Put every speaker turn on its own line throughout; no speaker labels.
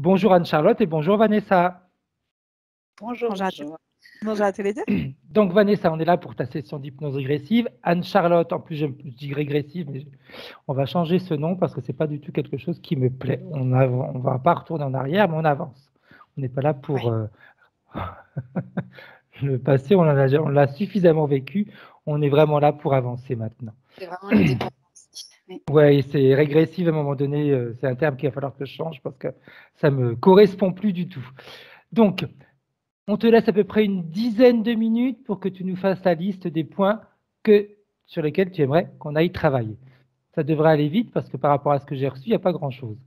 Bonjour Anne-Charlotte et bonjour Vanessa.
Bonjour,
Bonjour à,
bonjour.
bonjour à tous les deux.
Donc Vanessa, on est là pour ta session d'hypnose régressive. Anne-Charlotte, en plus je dis régressive, mais on va changer ce nom parce que c'est pas du tout quelque chose qui me plaît. On va pas retourner en arrière, mais on avance. On n'est pas là pour
Ouais.
le passé, on l'a suffisamment vécu. On est vraiment là pour avancer maintenant.
C'est vraiment le départ. Oui.
Ouais, c'est régressif à un moment donné, c'est un terme qu'il va falloir que je change parce que ça me correspond plus du tout. Donc, on te laisse à peu près une dizaine de minutes pour que tu nous fasses la liste des points sur lesquels tu aimerais qu'on aille travailler. Ça devrait aller vite parce que par rapport à ce que j'ai reçu, il n'y a pas grand-chose.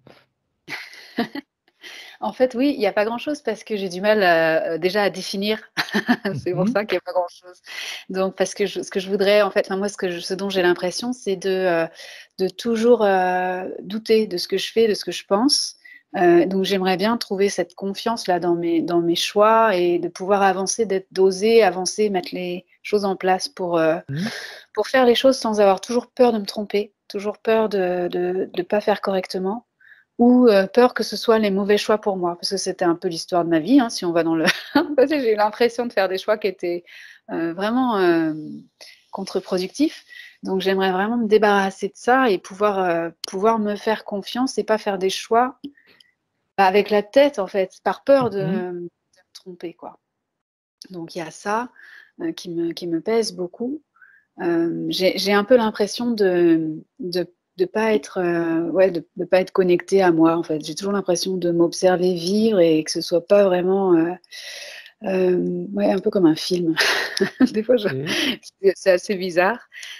En fait, oui, il n'y a pas grand-chose parce que j'ai du mal déjà à définir. C'est pour ça qu'il n'y a pas grand-chose. Donc, parce que ce que je voudrais, en fait, moi, ce dont j'ai l'impression, c'est de toujours douter de ce que je fais, de ce que je pense. Donc, j'aimerais bien trouver cette confiance-là dans mes choix et de pouvoir avancer, d'oser avancer, mettre les choses en place pour faire les choses sans avoir toujours peur de me tromper, toujours peur de ne pas faire correctement. Ou peur que ce soit les mauvais choix pour moi, parce que c'était un peu l'histoire de ma vie, hein, si on va dans le parce que j'ai eu l'impression de faire des choix qui étaient vraiment contre-productifs. Donc j'aimerais vraiment me débarrasser de ça et pouvoir me faire confiance et pas faire des choix avec la tête, en fait, par peur de me tromper, quoi. Donc il y a ça qui me pèse beaucoup. J'ai un peu l'impression de pas être de pas être connectée à moi, en fait. J'ai toujours l'impression de m'observer vivre et que ce soit pas vraiment ouais, un peu comme un film. Des fois c'est assez bizarre.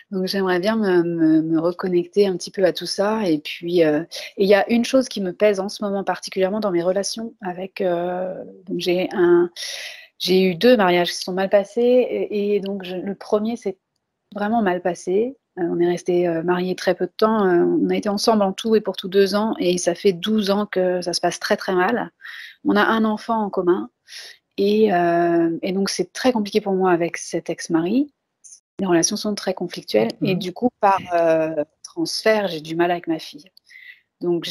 Donc j'aimerais bien me reconnecter un petit peu à tout ça. Et puis il y a une chose qui me pèse en ce moment particulièrement dans mes relations avec donc j'ai eu 2 mariages qui se sont mal passés et donc le premier s'est vraiment mal passé. On est restés mariés très peu de temps. On a été ensemble en tout et pour tout 2 ans et ça fait 12 ans que ça se passe très très mal. On a un enfant en commun et donc c'est très compliqué pour moi avec cet ex-mari. Les relations sont très conflictuelles et du coup par transfert, j'ai du mal avec ma fille. Donc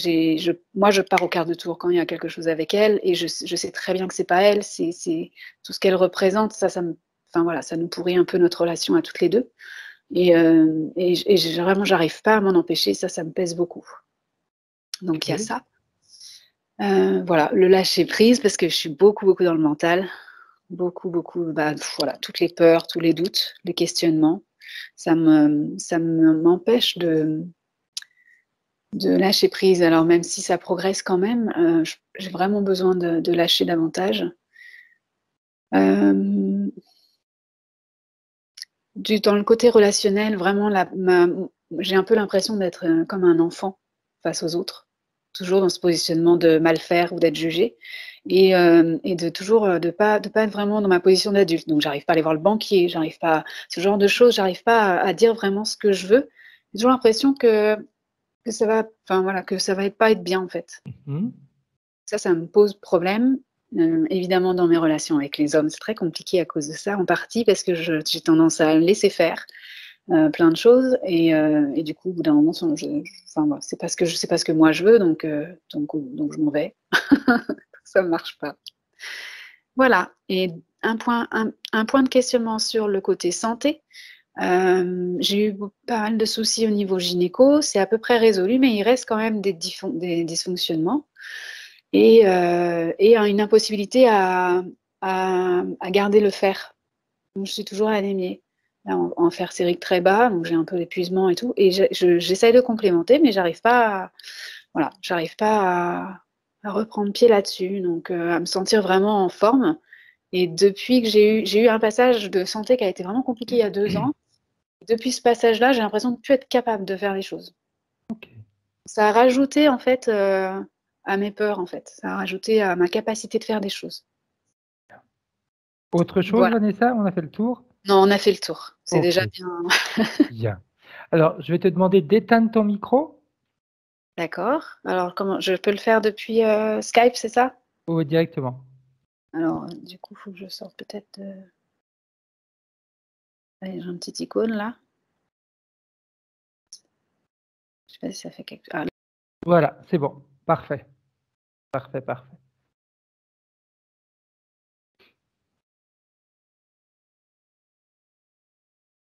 moi je pars au quart de tour quand il y a quelque chose avec elle et je sais très bien que c'est pas elle, c'est tout ce qu'elle représente, enfin voilà, ça nous pourrit un peu notre relation à toutes les deux. Et vraiment, j'arrive pas à m'en empêcher. Ça me pèse beaucoup. Donc, il y a ça. Voilà, le lâcher prise, parce que je suis beaucoup, beaucoup dans le mental. Beaucoup, beaucoup, voilà, toutes les peurs, tous les doutes, les questionnements. Ça m'empêche de lâcher prise. Alors, même si ça progresse quand même, j'ai vraiment besoin de lâcher davantage. Dans le côté relationnel, vraiment, j'ai un peu l'impression d'être comme un enfant face aux autres, toujours dans ce positionnement de mal faire ou d'être jugé, et de toujours de pas être vraiment dans ma position d'adulte. Donc, j'arrive pas à aller voir le banquier, j'arrive pas, ce genre de choses, j'arrive pas à dire vraiment ce que je veux. J'ai toujours l'impression que ça va, enfin voilà, que ça va pas être bien en fait. Ça me pose problème. Évidemment, dans mes relations avec les hommes, c'est très compliqué à cause de ça, en partie parce que j'ai tendance à laisser faire plein de choses et du coup, au bout d'un moment, enfin, bon, c'est pas ce que moi je veux, donc je m'en vais. Ça ne marche pas. Voilà. Et un point de questionnement sur le côté santé. J'ai eu pas mal de soucis au niveau gynéco. C'est à peu près résolu, mais il reste quand même des dysfonctionnements et une impossibilité à garder le fer. Donc, je suis toujours anémiée, en fer sérique très bas, donc j'ai un peu d'épuisement et tout. Et j'essaye de complémenter, mais j'arrive pas à reprendre pied là-dessus, donc à me sentir vraiment en forme. Et depuis que j'ai eu un passage de santé qui a été vraiment compliqué il y a 2 ans, depuis ce passage-là, j'ai l'impression de ne plus être capable de faire les choses. Ça a rajouté en fait à mes peurs, en fait. Ça a rajouté à ma capacité de faire des choses.
Autre chose,
Voilà.
Vanessa, on a fait le tour?
Non, on a fait le tour. C'est déjà bien.
Bien. Alors, je vais te demander d'éteindre ton micro.
D'accord. Alors, comment je peux le faire depuis Skype, c'est ça?
Ou directement.
Alors, du coup, il faut que je sorte peut-être de... Allez, j'ai un petit icône là. Je sais pas si ça fait quelque chose.
Voilà, c'est bon. Parfait. Parfait, parfait.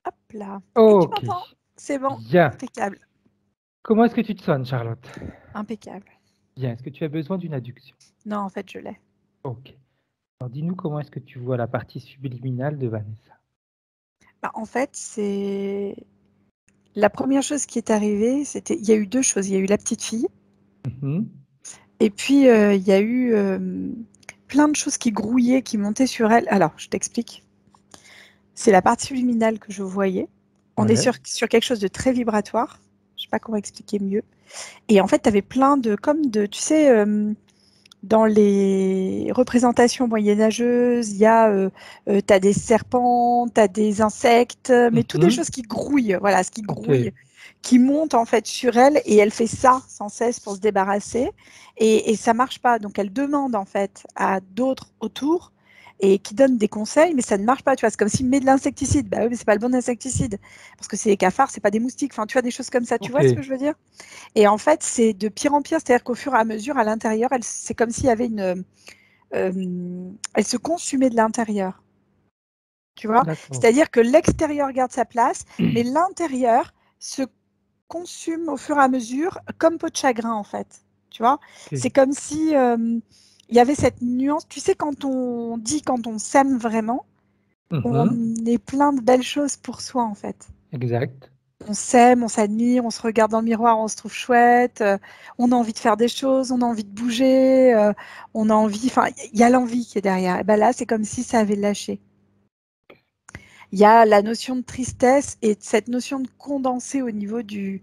Hop là. Et tu
Ok,
m'entends? C'est bon.
bien.
Impeccable.
Comment est-ce que tu te sens, Charlotte?
Impeccable.
Bien. Est-ce que tu as besoin d'une adduction?
Non, en fait, je l'ai.
Ok. Alors, dis-nous comment est-ce que tu vois la partie subliminale de Vanessa?
Bah, en fait, c'est la première chose qui est arrivée, c'était il y a eu 2 choses. Il y a eu la petite fille
Mhm.
et puis, il y a eu, plein de choses qui grouillaient, qui montaient sur elle. Alors, je t'explique. C'est la partie subliminale que je voyais. On est
Ouais.
sur quelque chose de très vibratoire. Je sais pas comment expliquer mieux. Et en fait, tu avais plein de comme de tu sais, dans les représentations moyenâgeuses, il y a, tu as des serpents, tu as des insectes, mais toutes des
Mhm.
choses qui grouillent, voilà, ce qui
Ok.
grouille, qui monte en fait sur elle et elle fait ça sans cesse pour se débarrasser et ça marche pas. Donc elle demande en fait à d'autres autour et qui donnent des conseils, mais ça ne marche pas. Tu vois, c'est comme s'il met de l'insecticide. Bah oui, mais c'est pas le bon insecticide parce que c'est des cafards, c'est pas des moustiques. Enfin, tu vois des choses comme ça. Tu
Ok.
vois ce que je veux dire? Et en fait, c'est de pire en pire, c'est-à-dire qu'au fur et à mesure, à l'intérieur, c'est comme s'il y avait elle se consumait de l'intérieur, tu vois.
D'accord.
C'est-à-dire que l'extérieur garde sa place, mais l'intérieur se consume au fur et à mesure, comme peau de chagrin, en fait, tu vois.
Ok.
C'est comme si il y avait cette nuance. Tu sais, quand on dit, quand on s'aime vraiment, on
Mhm.
est plein de belles choses pour soi, en fait.
Exact.
On s'aime, on s'admire, on se regarde dans le miroir, on se trouve chouette, on a envie de faire des choses, on a envie de bouger, on a envie, enfin, il y a l'envie qui est derrière. Et ben là, c'est comme si ça avait lâché. Il y a la notion de tristesse et cette notion de condensé au niveau du.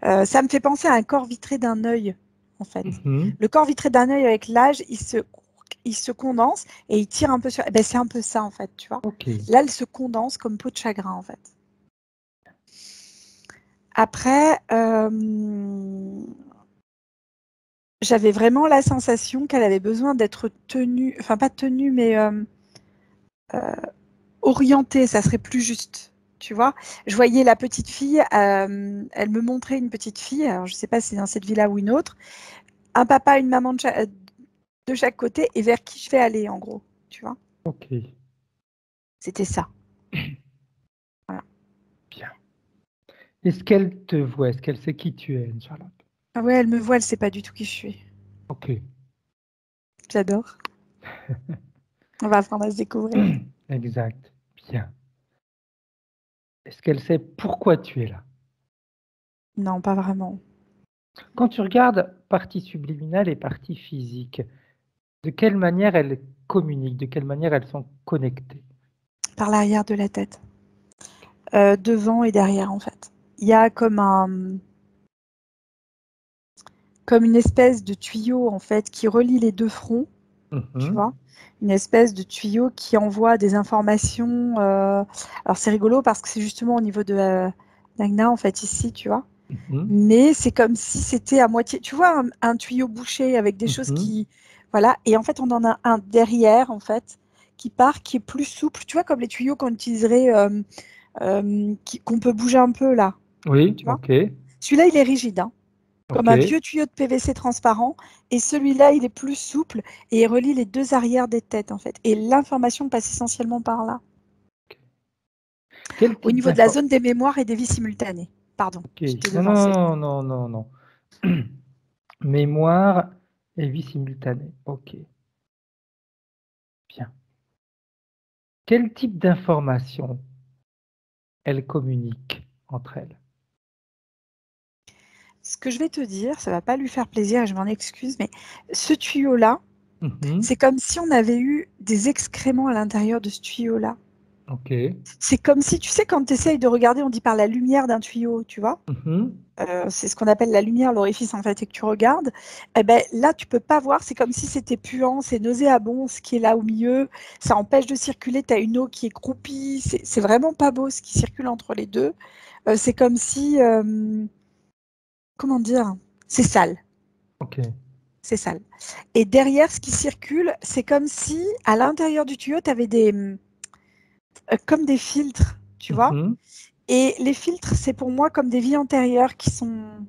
Ça me fait penser à un corps vitré d'un œil, en fait.
Mhm.
Le corps vitré d'un œil, avec l'âge, il se condense et il tire un peu sur. Eh ben, c'est un peu ça, en fait, tu vois.
Ok.
Là, elle se condense comme peau de chagrin, en fait. Après, j'avais vraiment la sensation qu'elle avait besoin d'être tenue, enfin pas tenue, mais orientée, ça serait plus juste. Tu vois, je voyais la petite fille, elle me montrait une petite fille, alors je ne sais pas si c'est dans cette villa ou une autre, un papa, une maman de chaque côté et vers qui je vais aller en gros. Tu vois,
Ok.
c'était ça. Voilà.
Bien. Est-ce qu'elle te voit? Est-ce qu'elle sait qui tu es, Charlotte?
Ah ouais, elle me voit, elle ne sait pas du tout qui je suis.
Ok.
J'adore. On va apprendre à se découvrir.
Exact. Bien. Est-ce qu'elle sait pourquoi tu es là?
Non, pas vraiment.
Quand tu regardes partie subliminale et partie physique, de quelle manière elles communiquent? De quelle manière elles sont connectées?
Par l'arrière de la tête, devant et derrière en fait. Il y a comme une espèce de tuyau en fait qui relie les 2 fronts, tu
Mhm.
vois? Une espèce de tuyau qui envoie des informations, alors c'est rigolo parce que c'est justement au niveau de, d'Agna en fait ici, tu vois?
Mhm.
Mais c'est comme si c'était à moitié tu vois un tuyau bouché avec des choses
Mhm.
qui voilà et en fait on en a un derrière en fait qui part, qui est plus souple, tu vois? Comme les tuyaux qu'on utiliserait, qu'on peut bouger un peu là,
Oui,
tu vois?
ok.
Celui-là il est rigide, hein. Comme
Ok.
un vieux tuyau de PVC transparent et celui-là, il est plus souple et il relie les 2 arrières des têtes, en fait et l'information passe essentiellement par là.
Quel
Au
type
niveau de la
d'info?
zone des mémoires et des vies simultanées. Pardon,
Ok.
je t'ai
Non, non,
devancé.
non, non, non, non, non. Mémoire et vie simultanée. Ok. Bien. Quel type d'information elles communiquent entre elles?
Ce que je vais te dire, ça va pas lui faire plaisir et je m'en excuse, mais ce tuyau-là,
Mhm.
c'est comme si on avait eu des excréments à l'intérieur de ce tuyau-là.
Ok.
C'est comme si, tu sais, quand tu essayes de regarder, on dit par la lumière d'un tuyau, tu vois?
Mhm.
C'est ce qu'on appelle la lumière, l'orifice en fait, et que tu regardes, eh ben, là, tu peux pas voir, c'est comme si c'était puant, c'est nauséabond, ce qui est là au milieu, ça empêche de circuler, tu as une eau qui est croupie, c'est vraiment pas beau ce qui circule entre les deux. C'est comme si, comment dire, c'est sale,
Ok.
c'est sale. Et derrière, ce qui circule, c'est comme si, à l'intérieur du tuyau, tu avais comme des filtres, tu vois.
Mhm.
Et les filtres, c'est pour moi comme des vies antérieures qui sont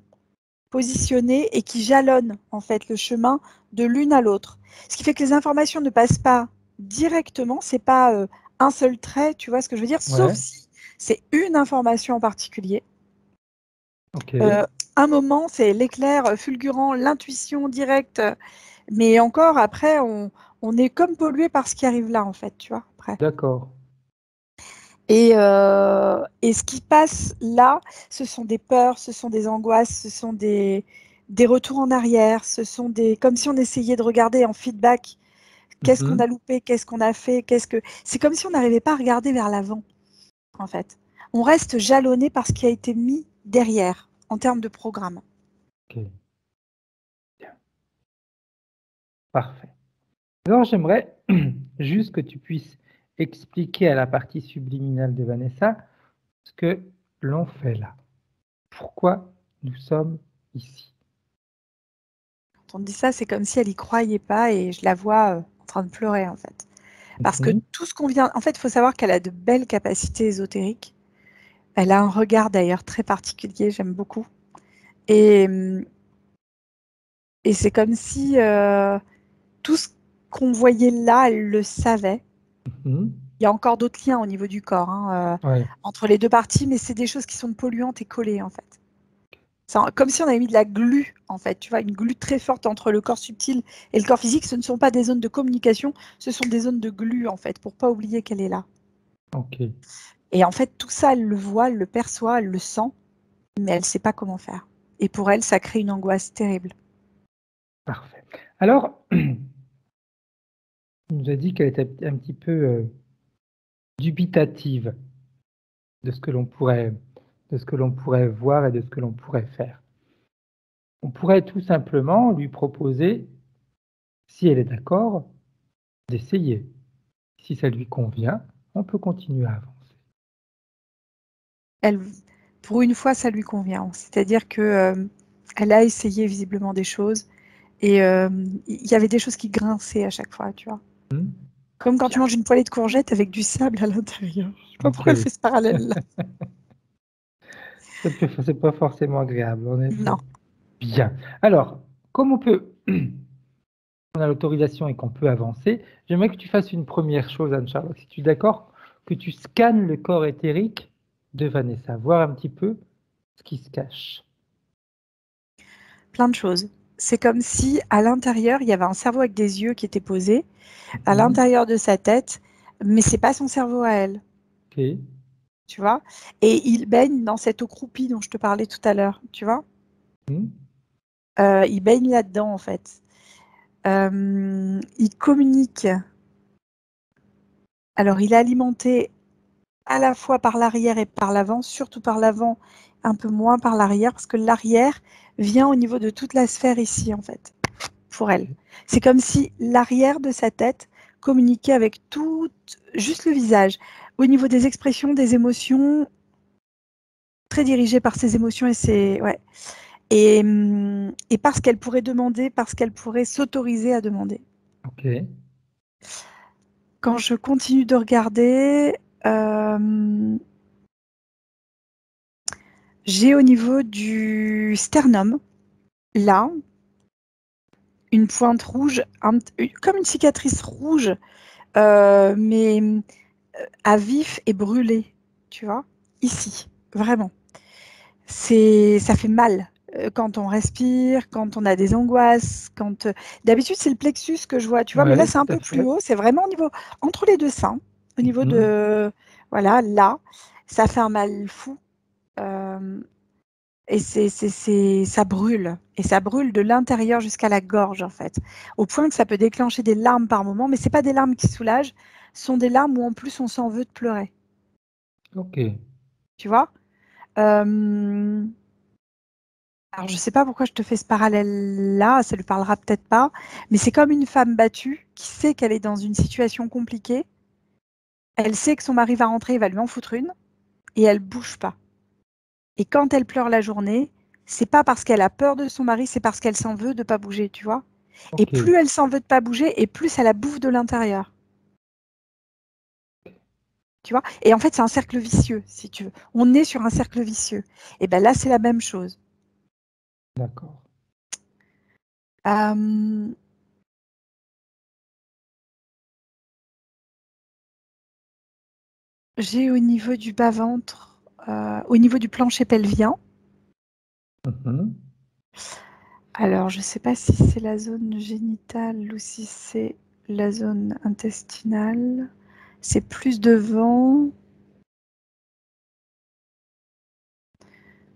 positionnés et qui jalonnent en fait le chemin de l'une à l'autre. Ce qui fait que les informations ne passent pas directement, c'est pas un seul trait, tu vois ce que je veux dire, sauf
Ouais.
si c'est une information en particulier.
Ok.
Un moment, c'est l'éclair fulgurant, l'intuition directe, mais encore après, on est comme pollué par ce qui arrive là, en fait, tu vois, après.
D'accord.
Et ce qui passe là, ce sont des peurs, ce sont des angoisses, ce sont des retours en arrière, ce sont comme si on essayait de regarder en feedback qu'est-ce qu'on a loupé, qu'est-ce qu'on a fait, c'est comme si on n'arrivait pas à regarder vers l'avant, en fait. On reste jalonné par ce qui a été mis derrière, en termes de programme.
Ok. Bien. Parfait. Alors, j'aimerais juste que tu puisses expliquer à la partie subliminale de Vanessa ce que l'on fait là. Pourquoi nous sommes ici?
Quand on dit ça, c'est comme si elle y croyait pas et je la vois en train de pleurer, en fait. Parce que tout ce qu'on vient... En fait, il faut savoir qu'elle a de belles capacités ésotériques. Elle a un regard d'ailleurs très particulier, j'aime beaucoup. Et c'est comme si tout ce qu'on voyait là, elle le savait.
Mhm.
Il y a encore d'autres liens au niveau du corps
Ouais.
entre les deux parties, mais c'est des choses qui sont polluantes et collées en fait. C'est comme si on avait mis de la glu en fait, tu vois, une glu très forte entre le corps subtil et le corps physique. Ce ne sont pas des zones de communication, ce sont des zones de glu en fait, pour pas oublier qu'elle est là.
Ok.
Et en fait, tout ça, elle le voit, elle le perçoit, elle le sent, mais elle ne sait pas comment faire. Et pour elle, ça crée une angoisse terrible.
Parfait. Alors, tu nous as dit qu'elle était un petit peu dubitative de ce que l'on pourrait voir et de ce que l'on pourrait faire. On pourrait tout simplement lui proposer, si elle est d'accord, d'essayer. Si ça lui convient, on peut continuer à avancer.
Elle, pour une fois, ça lui convient. C'est-à-dire que elle a essayé visiblement des choses et il y avait des choses qui grinçaient à chaque fois, tu vois. Comme quand tu
Bien.
manges une poêlée de courgettes avec du sable à l'intérieur. Je sais pas pourquoi elle
Ok.
fait ce parallèle-là.
C'est pas forcément agréable, en effet.
Non.
Bien. Alors, comme on a l'autorisation et qu'on peut avancer, j'aimerais que tu fasses une première chose, Anne-Charlotte, si tu es d'accord, que tu scannes le corps éthérique de Vanessa, voir un petit peu ce qui se cache.
Plein de choses. C'est comme si à l'intérieur, il y avait un cerveau avec des yeux qui étaient posés à l'intérieur de sa tête, mais c'est pas son cerveau à elle.
Ok.
Tu vois. Et il baigne dans cette eau croupie dont je te parlais tout à l'heure, tu vois. Il baigne là-dedans, en fait. Il communique. Alors, il est alimenté à la fois par l'arrière et par l'avant, surtout par l'avant, un peu moins par l'arrière, parce que l'arrière vient au niveau de toute la sphère ici, en fait, pour elle. C'est comme si l'arrière de sa tête communiquait avec tout, juste le visage, au niveau des expressions, des émotions, très dirigé par ses émotions et ses... Ouais. Et parce qu'elle pourrait demander, parce qu'elle pourrait s'autoriser à demander.
Ok.
Quand je continue de regarder, j'ai au niveau du sternum, là, une pointe rouge, comme une cicatrice rouge, mais à vif et brûlée, tu vois, ici, vraiment. Ça fait mal quand on respire, quand on a des angoisses, d'habitude c'est le plexus que je vois, tu vois, mais là
Ouais,
c'est un
tout à
peu plus
fait.
haut, c'est vraiment au niveau entre les deux seins, au niveau de voilà, là, ça fait un mal fou. Et ça brûle. Et ça brûle de l'intérieur jusqu'à la gorge, en fait. Au point que ça peut déclencher des larmes par moment, mais ce n'est pas des larmes qui soulagent, ce sont des larmes où en plus on s'en veut de pleurer.
Ok.
Tu vois. Alors, je ne sais pas pourquoi je te fais ce parallèle-là, ça ne lui parlera peut-être pas, mais c'est comme une femme battue qui sait qu'elle est dans une situation compliquée. Elle sait que son mari va rentrer, il va lui en foutre une, et elle bouge pas. Et quand elle pleure la journée, c'est pas parce qu'elle a peur de son mari, c'est parce qu'elle s'en veut de pas bouger, tu vois. Et
Ok.
plus elle s'en veut de pas bouger, et plus ça la bouffe de l'intérieur. Tu vois. Et en fait, c'est un cercle vicieux, si tu veux. On est sur un cercle vicieux. Et ben là, c'est la même chose.
D'accord.
Euh, j'ai au niveau du bas-ventre, au niveau du plancher pelvien.
Mhm.
Alors, je ne sais pas si c'est la zone génitale ou si c'est la zone intestinale. C'est plus devant.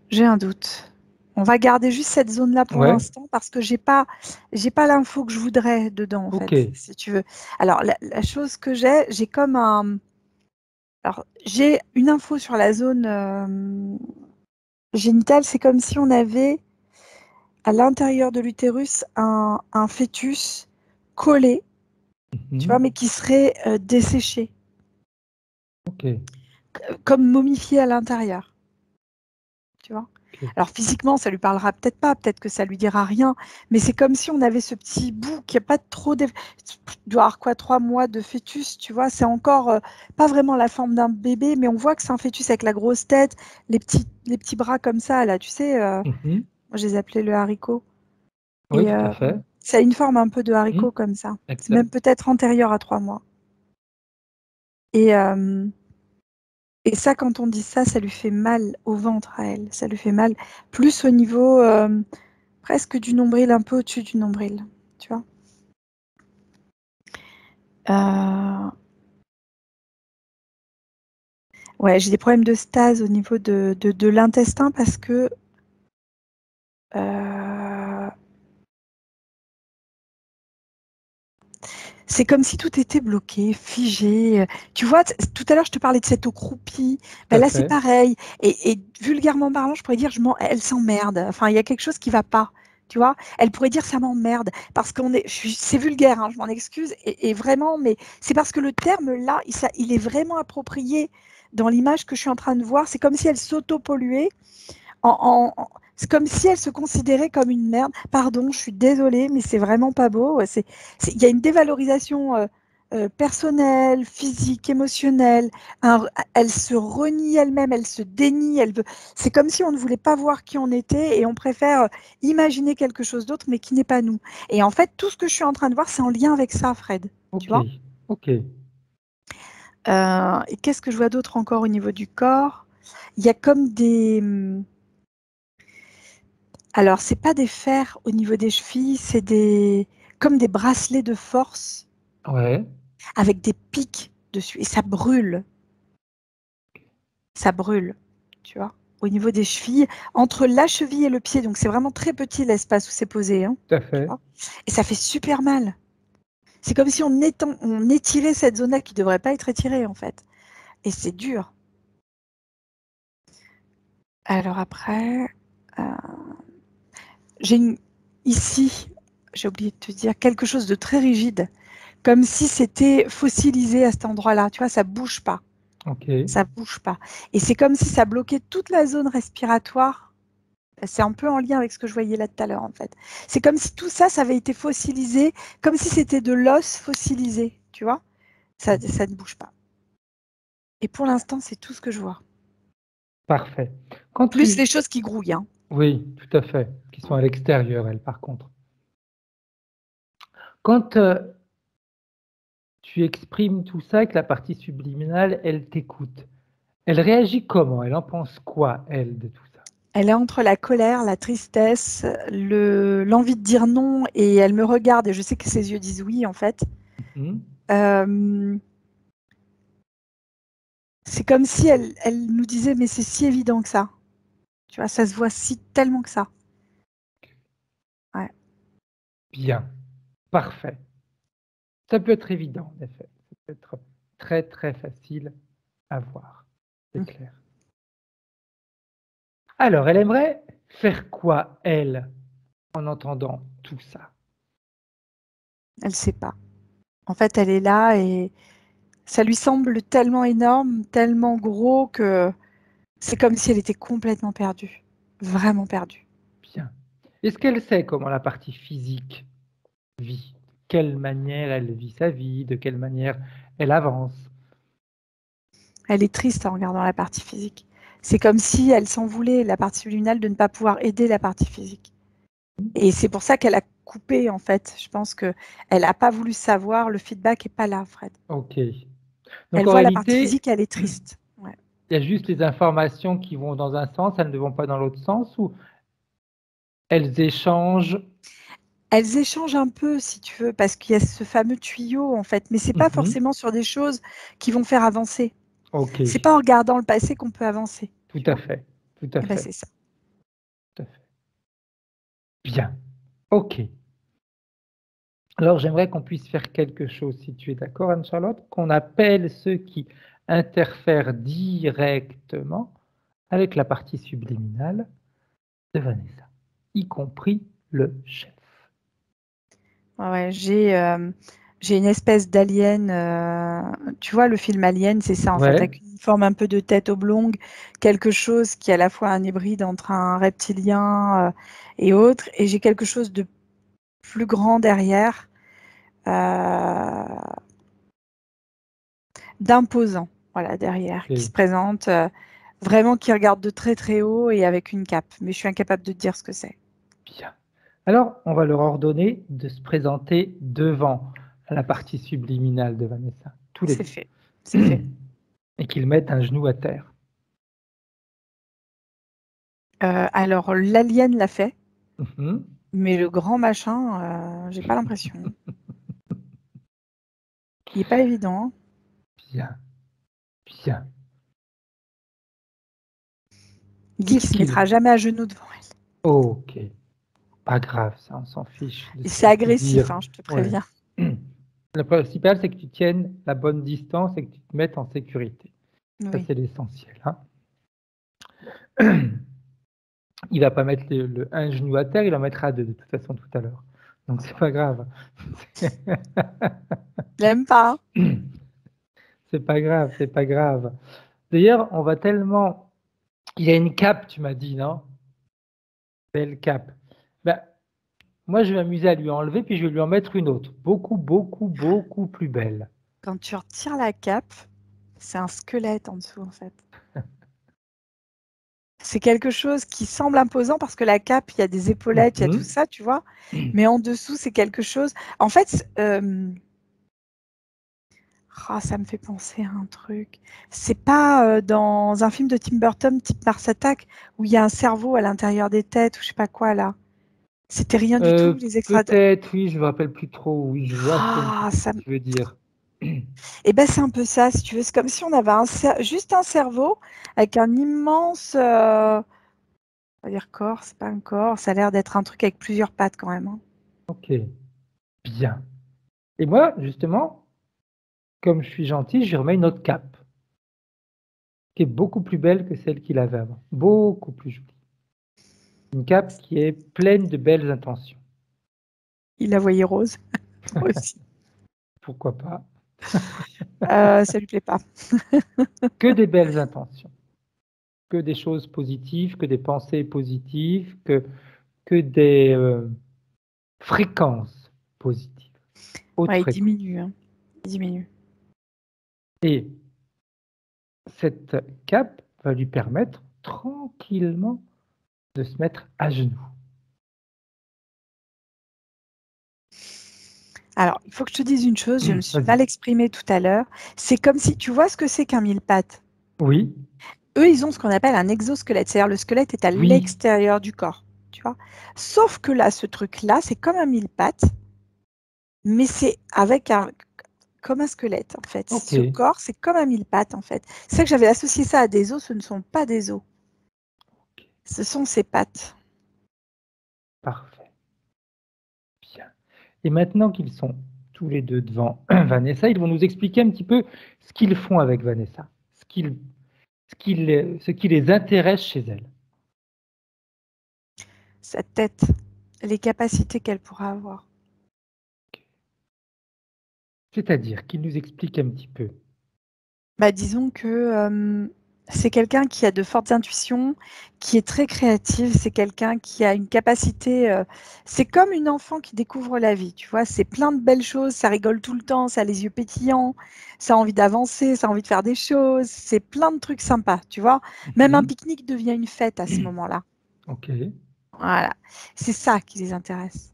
J'ai un doute. On va garder juste cette zone-là pour
Ouais,
l'instant parce que j'ai pas l'info que je voudrais dedans, en
ok.
fait, si tu veux. Alors, la chose que j'ai comme un... Alors, j'ai une info sur la zone génitale. C'est comme si on avait à l'intérieur de l'utérus un fœtus collé, tu vois,
Mhm.
mais qui serait desséché,
Ok,
comme momifié à l'intérieur, tu vois.
ok.
Alors physiquement, ça lui parlera peut-être pas, peut-être que ça lui dira rien, mais c'est comme si on avait ce petit bout qui n'a pas trop... Il doit avoir quoi, 3 mois de fœtus, tu vois. C'est encore pas vraiment la forme d'un bébé, mais on voit que c'est un fœtus avec la grosse tête, les petits bras comme ça, là, tu sais.
Mhm.
Moi, je les appelais le haricot.
Oui,
Et
tout à fait.
ça a une forme un peu de haricot
Mhm.
comme ça. C'est
Exact.
même peut-être antérieur à 3 mois. Et, et ça, quand on dit ça, ça lui fait mal au ventre à elle. Ça lui fait mal plus au niveau presque du nombril, un peu au-dessus du nombril. Tu vois. Ouais, j'ai des problèmes de stase au niveau de l'intestin parce que c'est comme si tout était bloqué, figé. Tu vois, tout à l'heure, je te parlais de cette eau croupie.
Tout
Ben
à
là, c'est
fait.
pareil. Et vulgairement parlant, je pourrais dire, elle s'emmerde. Enfin, il y a quelque chose qui va pas. Tu vois, elle pourrait dire ça m'emmerde parce c'est vulgaire, hein, je m'en excuse. Et vraiment, mais c'est parce que le terme là, il est vraiment approprié dans l'image que je suis en train de voir. C'est comme si elle s'auto-polluait c'est comme si elle se considérait comme une merde. Pardon, je suis désolée, mais c'est vraiment pas beau. Il y a une dévalorisation personnelle, physique, émotionnelle. Elle se renie elle-même, elle se dénie. C'est comme si on ne voulait pas voir qui on était et on préfère imaginer quelque chose d'autre, mais qui n'est pas nous. Et en fait, tout ce que je suis en train de voir, c'est en lien avec ça, Fred. Tu
Ok,
vois.
ok.
Et qu'est-ce que je vois d'autre encore au niveau du corps? Il y a comme des... Alors, c'est pas des fers au niveau des chevilles, c'est comme des bracelets de force
Ouais.
avec des pics dessus. Et ça brûle, tu vois, au niveau des chevilles, entre la cheville et le pied. Donc, c'est vraiment très petit l'espace où c'est posé, hein,
Tout à
tu
fait.
vois. Et ça fait super mal. C'est comme si on étirait cette zone-là qui ne devrait pas être étirée, en fait. Et c'est dur. Alors après, euh, ici, j'ai oublié de te dire, quelque chose de très rigide. Comme si c'était fossilisé à cet endroit-là. Tu vois, ça bouge pas.
Ok.
Ça bouge pas. Et c'est comme si ça bloquait toute la zone respiratoire. C'est un peu en lien avec ce que je voyais là tout à l'heure, en fait. C'est comme si tout ça, ça avait été fossilisé, comme si c'était de l'os fossilisé. Tu vois, ça ne bouge pas. Et pour l'instant, c'est tout ce que je vois.
Parfait. Quand
Plus les
tu...
choses qui grouillent. Hein.
Oui, tout à fait. Qui sont à l'extérieur, elles, par contre. Quand tu exprimes tout ça et que la partie subliminale, elle t'écoute, elle réagit comment? Elle en pense quoi, elle, de tout ça?
Elle est entre la colère, la tristesse, l'envie de dire non, et elle me regarde, et je sais que ses yeux disent oui, en fait.
Mhm.
Euh, C'est comme si elle nous disait, mais c'est si évident que ça. Tu vois, ça se voit si tellement que ça. Ouais.
Bien. Parfait. Ça peut être évident, en effet. Ça peut être très, très facile à voir. C'est
Mm.
clair. Alors, elle aimerait faire quoi, elle, en entendant tout ça?
Elle sait pas. En fait, elle est là et ça lui semble tellement énorme, tellement gros que c'est comme si elle était complètement perdue. Vraiment perdue.
Bien. Est-ce qu'elle sait comment la partie physique vit? De quelle manière elle vit sa vie? De quelle manière elle avance?
Elle est triste en regardant la partie physique. C'est comme si elle s'en voulait, la partie luminale, de ne pas pouvoir aider la partie physique. Et c'est pour ça qu'elle a coupé, en fait. Je pense qu'elle n'a pas voulu savoir, le feedback n'est pas là, Fred.
Ok. Donc
Elle
en
voit la partie
réalité,
physique, elle est triste. Ouais.
il y a juste les informations qui vont dans un sens, elles ne vont pas dans l'autre sens, ou elles échangent.
Elles échangent un peu, si tu veux, parce qu'il y a ce fameux tuyau, en fait. Mais ce n'est pas forcément sur des choses qui vont faire avancer.
Ok,
C'est pas en regardant le passé qu'on peut avancer.
tout
Tu
à
vois.
fait, tout à
Eh ben,
fait,
c'est ça.
tout à fait. Bien, ok. Alors j'aimerais qu'on puisse faire quelque chose, si tu es d'accord, Anne-Charlotte, qu'on appelle ceux qui interfèrent directement avec la partie subliminale de Vanessa, y compris le chef.
Ouais, j'ai une espèce d'alien. Tu vois, le film Alien, c'est ça, en fait,
Ouais,
avec une forme un peu de tête oblongue, quelque chose qui est à la fois un hybride entre un reptilien et autre. Et j'ai quelque chose de plus grand derrière, d'imposant, voilà, derrière, qui se
ok,
présente, vraiment qui regarde de très très haut et avec une cape. Mais je suis incapable de te dire ce que c'est.
bien. Alors, on va leur ordonner de se présenter devant la partie subliminale de Vanessa, tous les
C'est
deux,
fait. C'est fait.
et qu'ils mettent un genou à terre.
Alors, l'alien l'a fait.
Mhm.
Mais le grand machin, j'ai pas l'impression. Il est pas évident.
Bien, bien.
Il dit qu'il
Qu'est-ce
se
qu'il...
mettra jamais à genoux devant elle.
Ok, pas grave, ça, on s'en fiche de
Et
ce
c'est
qu'il peut
agressif,
dire.
hein, je te
Ouais.
préviens.
Le principal, c'est que tu tiennes la bonne distance et que tu te mettes en sécurité. Ça,
Oui.
c'est l'essentiel. Hein. Il va pas mettre un genou à terre, il en mettra deux de toute façon tout à l'heure. Donc, c'est pas grave.
J'aime pas.
C'est pas grave, c'est pas grave. D'ailleurs, on va tellement... Il y a une cape, tu m'as dit, non? Belle cape. Ben, moi, je vais m'amuser à lui enlever, puis je vais lui en mettre une autre. Beaucoup, beaucoup, beaucoup plus belle.
Quand tu retires la cape, c'est un squelette en dessous, en fait. C'est quelque chose qui semble imposant parce que la cape, il y a des épaulettes, il y a tout
Mhm.
ça, tu vois. Mais en dessous, c'est quelque chose. En fait, ça me fait penser à un truc. C'est pas dans un film de Tim Burton, type Mars Attack, où il y a un cerveau à l'intérieur des têtes ou je sais pas quoi là. C'était rien du tout, les extra.
Peut-être, oui, je me rappelle plus trop. Oui, je vois ce
Ah,
que
ça.
tu veux dire.
Eh ben c'est un peu ça, si tu veux. C'est comme si on avait juste un cerveau avec un immense, on va dire corps. C'est pas un corps. Ça a l'air d'être un truc avec plusieurs pattes quand même. Hein.
Ok, bien. Et moi, justement, comme je suis gentil, je lui remets une autre cape, qui est beaucoup plus belle que celle qu'il avait avant. Beaucoup plus jolie. Une cape qui est pleine de belles intentions.
Il la voyait rose, moi aussi.
Pourquoi pas?
Ça lui plaît pas.
Que des belles intentions. Que des choses positives, que des pensées positives, que des fréquences positives. Haute
Ouais, il
fréquence.
diminue. Hein. Il diminue.
Et cette cape va lui permettre tranquillement de se mettre à genoux.
Alors, il faut que je te dise une chose, je me suis
Vas-y.
mal exprimée tout à l'heure. C'est comme si, tu vois ce que c'est qu'un mille-pattes?
Oui,
Eux, ils ont ce qu'on appelle un exosquelette, c'est-à-dire le squelette est à
oui,
l'extérieur du corps, tu vois. Sauf que là, ce truc-là, c'est comme un mille-pattes, mais c'est avec comme un squelette, en fait.
ok,
Ce corps, c'est comme un mille-pattes, en fait. C'est ça que j'avais associé ça à des os, ce ne sont pas des os. Ce sont ces pattes.
parfait, bien. Et maintenant qu'ils sont tous les deux devant Vanessa, ils vont nous expliquer un petit peu ce qu'ils font avec Vanessa, ce qui les intéresse chez elle.
Sa tête, les capacités qu'elle pourra avoir.
C'est-à-dire qu'ils nous expliquent un petit peu.
Bah, disons que c'est quelqu'un qui a de fortes intuitions, qui est très créative, c'est quelqu'un qui a une capacité, c'est comme une enfant qui découvre la vie, tu vois? C'est plein de belles choses, ça rigole tout le temps, ça a les yeux pétillants, ça a envie d'avancer, ça a envie de faire des choses, c'est plein de trucs sympas, tu vois? Même un
Mhm.
pique-nique devient une fête à ce moment-là.
Ok,
Voilà. C'est ça qui les intéresse.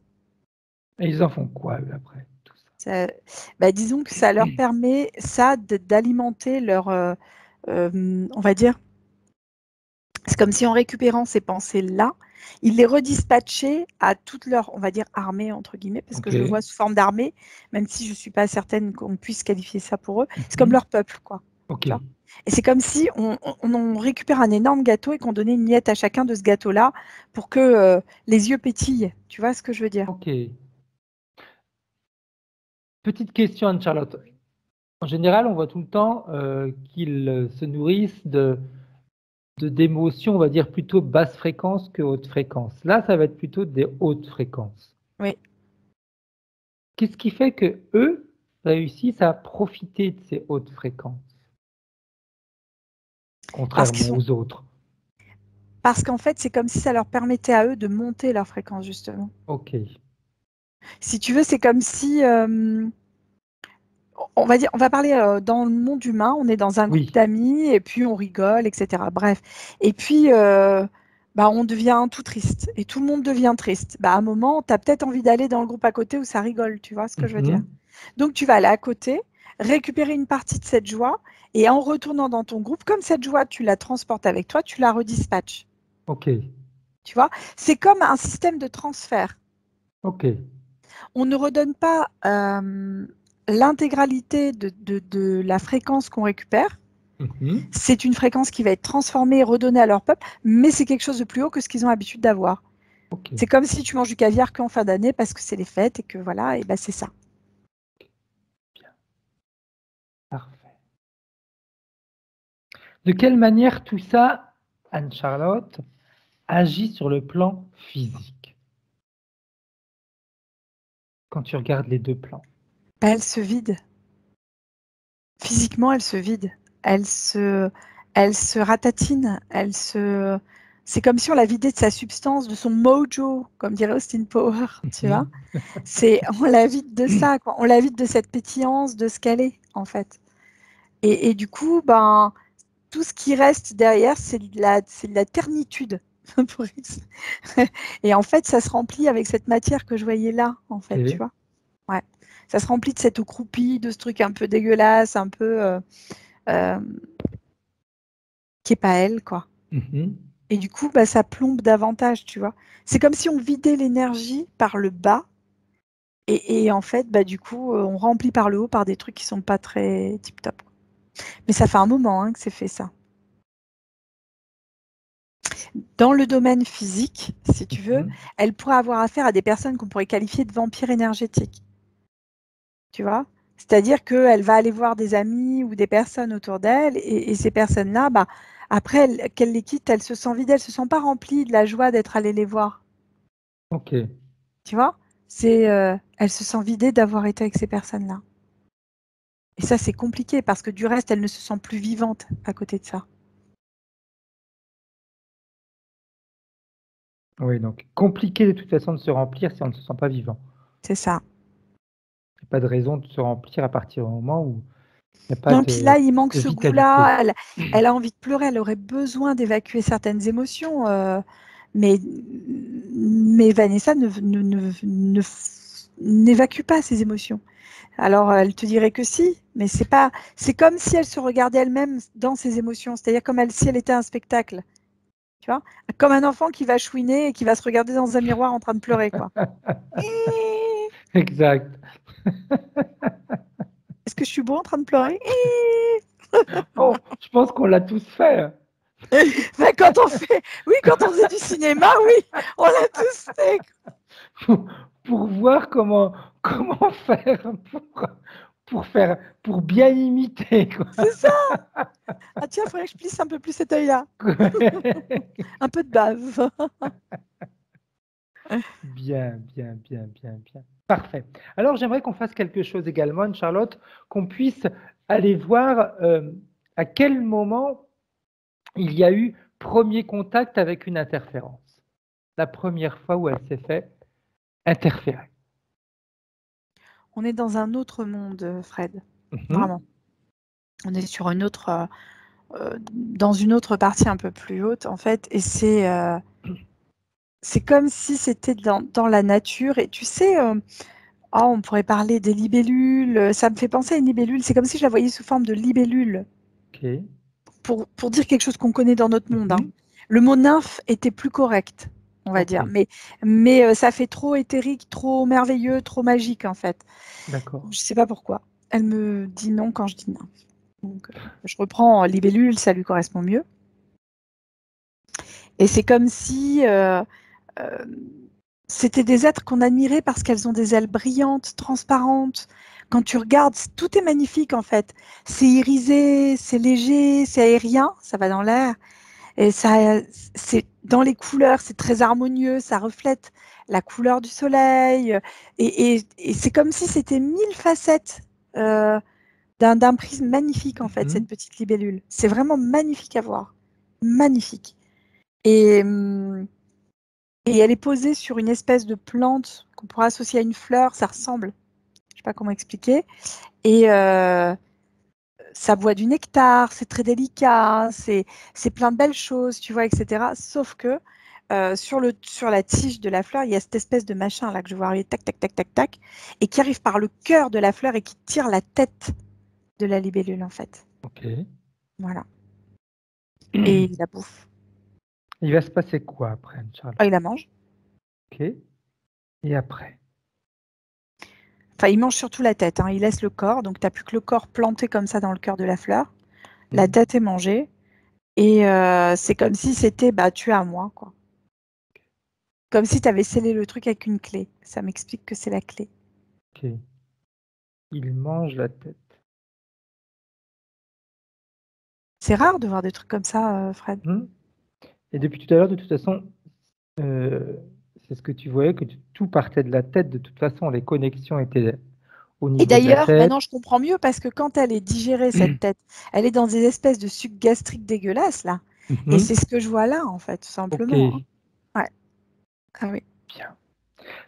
Et ils en font quoi, eux, après tout ça?
Disons que ça leur permet d'alimenter leur, on va dire, c'est comme si en récupérant ces pensées-là, ils les redispatchaient à toute leur, on va dire, armée, entre guillemets, parce que je le vois sous forme d'armée, même si je ne suis pas certaine qu'on puisse qualifier ça pour eux. C'est comme leur peuple, quoi.
Ok.
Tu vois. Et c'est comme si on récupère un énorme gâteau et qu'on donnait une miette à chacun de ce gâteau-là pour que les yeux pétillent. Tu vois ce que je veux dire?
Ok. Petite question, Anne-Charlotte. En général, on voit tout le temps qu'ils se nourrissent d'émotions, on va dire, plutôt basse fréquence que haute fréquence. Là, ça va être plutôt des hautes fréquences.
Oui.
Qu'est-ce qui fait que eux réussissent à profiter de ces hautes fréquences, contrairement aux autres?
Parce qu'en fait, c'est comme si ça leur permettait à eux de monter leur fréquence, justement.
Ok.
Si tu veux, c'est comme si, on va dire, on va parler dans le monde humain, on est dans un groupe
Oui.
d'amis et puis on rigole, etc. Bref. Et puis, on devient tout triste et tout le monde devient triste. À un moment, tu as peut-être envie d'aller dans le groupe à côté où ça rigole, tu vois ce que je veux dire? Donc, tu vas aller à côté, récupérer une partie de cette joie et en retournant dans ton groupe, comme cette joie, tu la transportes avec toi, tu la redispatches.
Ok.
Tu vois? C'est comme un système de transfert.
Ok.
On ne redonne pas l'intégralité de la fréquence qu'on récupère. C'est une fréquence qui va être transformée et redonnée à leur peuple, mais c'est quelque chose de plus haut que ce qu'ils ont l'habitude d'avoir.
Ok.
C'est comme si tu manges du caviar qu'en fin d'année parce que c'est les fêtes et que voilà, et c'est ça.
Bien. Parfait. De quelle manière tout ça, Anne-Charlotte, agit sur le plan physique quand tu regardes les deux plans?
Elle se vide. Physiquement, elle se vide. Elle se ratatine. C'est comme si on la vidait de sa substance, de son mojo, comme dirait Austin Power, tu vois. On la vide de ça, quoi. On la vide de cette pétillance, de ce qu'elle est, en fait. Et du coup, tout ce qui reste derrière, c'est de la ternitude. Et en fait, ça se remplit avec cette matière que je voyais là, en fait, tu vois. Ouais. Ça se remplit de cette eau croupie, de ce truc un peu dégueulasse, un peu qui n'est pas elle, quoi. Et du coup, ça plombe davantage, tu vois. C'est comme si on vidait l'énergie par le bas. Et en fait, du coup, on remplit par le haut par des trucs qui sont pas très tip-top. Mais ça fait un moment que c'est fait ça. Dans le domaine physique, si tu veux, elle pourrait avoir affaire à des personnes qu'on pourrait qualifier de vampires énergétiques. Tu vois? C'est-à-dire qu'elle va aller voir des amis ou des personnes autour d'elle et ces personnes-là, après, qu'elle les quitte, elle se sent vide, elle ne se sent pas remplie de la joie d'être allée les voir.
Ok.
Tu vois? Elle se sent vidée d'avoir été avec ces personnes-là. Et ça, c'est compliqué parce que du reste, elle ne se sent plus vivante à côté de ça.
Oui, donc compliqué de toute façon de se remplir si on ne se sent pas vivant.
C'est ça.
Il n'y a pas de raison de se remplir à partir du moment où il n'y a pas
Non, puis là, il manque
de
ce
vitalité.
goût-là. Elle a envie de pleurer, elle aurait besoin d'évacuer certaines émotions. Mais Vanessa n'évacue pas ses émotions. Alors, elle te dirait que si, mais c'est comme si elle se regardait elle-même dans ses émotions, c'est-à-dire comme si elle était un spectacle, tu vois, comme un enfant qui va chouiner et qui va se regarder dans un miroir en train de pleurer, quoi.
Exact.
Est-ce que je suis beau en train de pleurer?
Oh, je pense qu'on l'a tous fait.
Quand on faisait du cinéma, oui, on l'a tous fait.
Pour voir comment faire pour bien imiter, quoi.
C'est ça. Ah tiens, il faudrait que je plisse un peu plus cet œil-là. Un peu de bave.
Bien. Parfait. Alors, j'aimerais qu'on fasse quelque chose également, Charlotte, qu'on puisse aller voir à quel moment il y a eu premier contact avec une interférence. La première fois où elle s'est fait interférer.
On est dans un autre monde, Fred. Vraiment. On est sur une autre, dans une autre partie un peu plus haute, en fait, et c'est c'est comme si c'était dans la nature. Et tu sais, on pourrait parler des libellules. Ça me fait penser à une libellule. C'est comme si je la voyais sous forme de libellule.
Ok.
Pour dire quelque chose qu'on connaît dans notre monde. Hein. Le mot nymphe était plus correct, on va dire. Mais ça fait trop éthérique, trop merveilleux, trop magique, en fait.
D'accord.
Je ne sais pas pourquoi. Elle me dit non quand je dis nymphe. Donc, je reprends libellule, ça lui correspond mieux. Et c'est comme si c'était des êtres qu'on admirait parce qu'elles ont des ailes brillantes, transparentes. Quand tu regardes, tout est magnifique en fait. C'est irisé, c'est léger, c'est aérien, ça va dans l'air. Et ça, c'est dans les couleurs, c'est très harmonieux, ça reflète la couleur du soleil. Et c'est comme si c'était 1000 facettes d'un prisme magnifique en fait, cette petite libellule. C'est vraiment magnifique à voir. Magnifique. Et elle est posée sur une espèce de plante qu'on pourrait associer à une fleur, ça ressemble. Je ne sais pas comment expliquer. Et ça boit du nectar, c'est très délicat, c'est plein de belles choses, tu vois, etc. Sauf que sur la tige de la fleur, il y a cette espèce de machin là que je vois arriver, tac, tac, tac, tac, tac, et qui arrive par le cœur de la fleur et qui tire la tête de la libellule, en fait.
Ok.
Voilà. Et il la bouffe.
Il va se passer quoi après, Charles?
Il la mange.
Ok. Et après?
Enfin, il mange surtout la tête. Hein. Il laisse le corps, donc tu n'as plus que le corps planté comme ça dans le cœur de la fleur. La tête est mangée. Et c'est comme si c'était tu es à moi, quoi. Comme si tu avais scellé le truc avec une clé. Ça m'explique que c'est la clé.
Ok. Il mange la tête.
C'est rare de voir des trucs comme ça, Fred.
Et depuis tout à l'heure, de toute façon, c'est ce que tu voyais, que tout partait de la tête. De toute façon, les connexions étaient au niveau
Et
de la
d'ailleurs,
tête.
maintenant je comprends mieux parce que quand elle est digérée, cette tête, elle est dans des espèces de sucs gastriques dégueulasses, là. Et c'est ce que je vois là, en fait, tout simplement.
Ok.
Hein. Ouais. Ah oui.
Bien.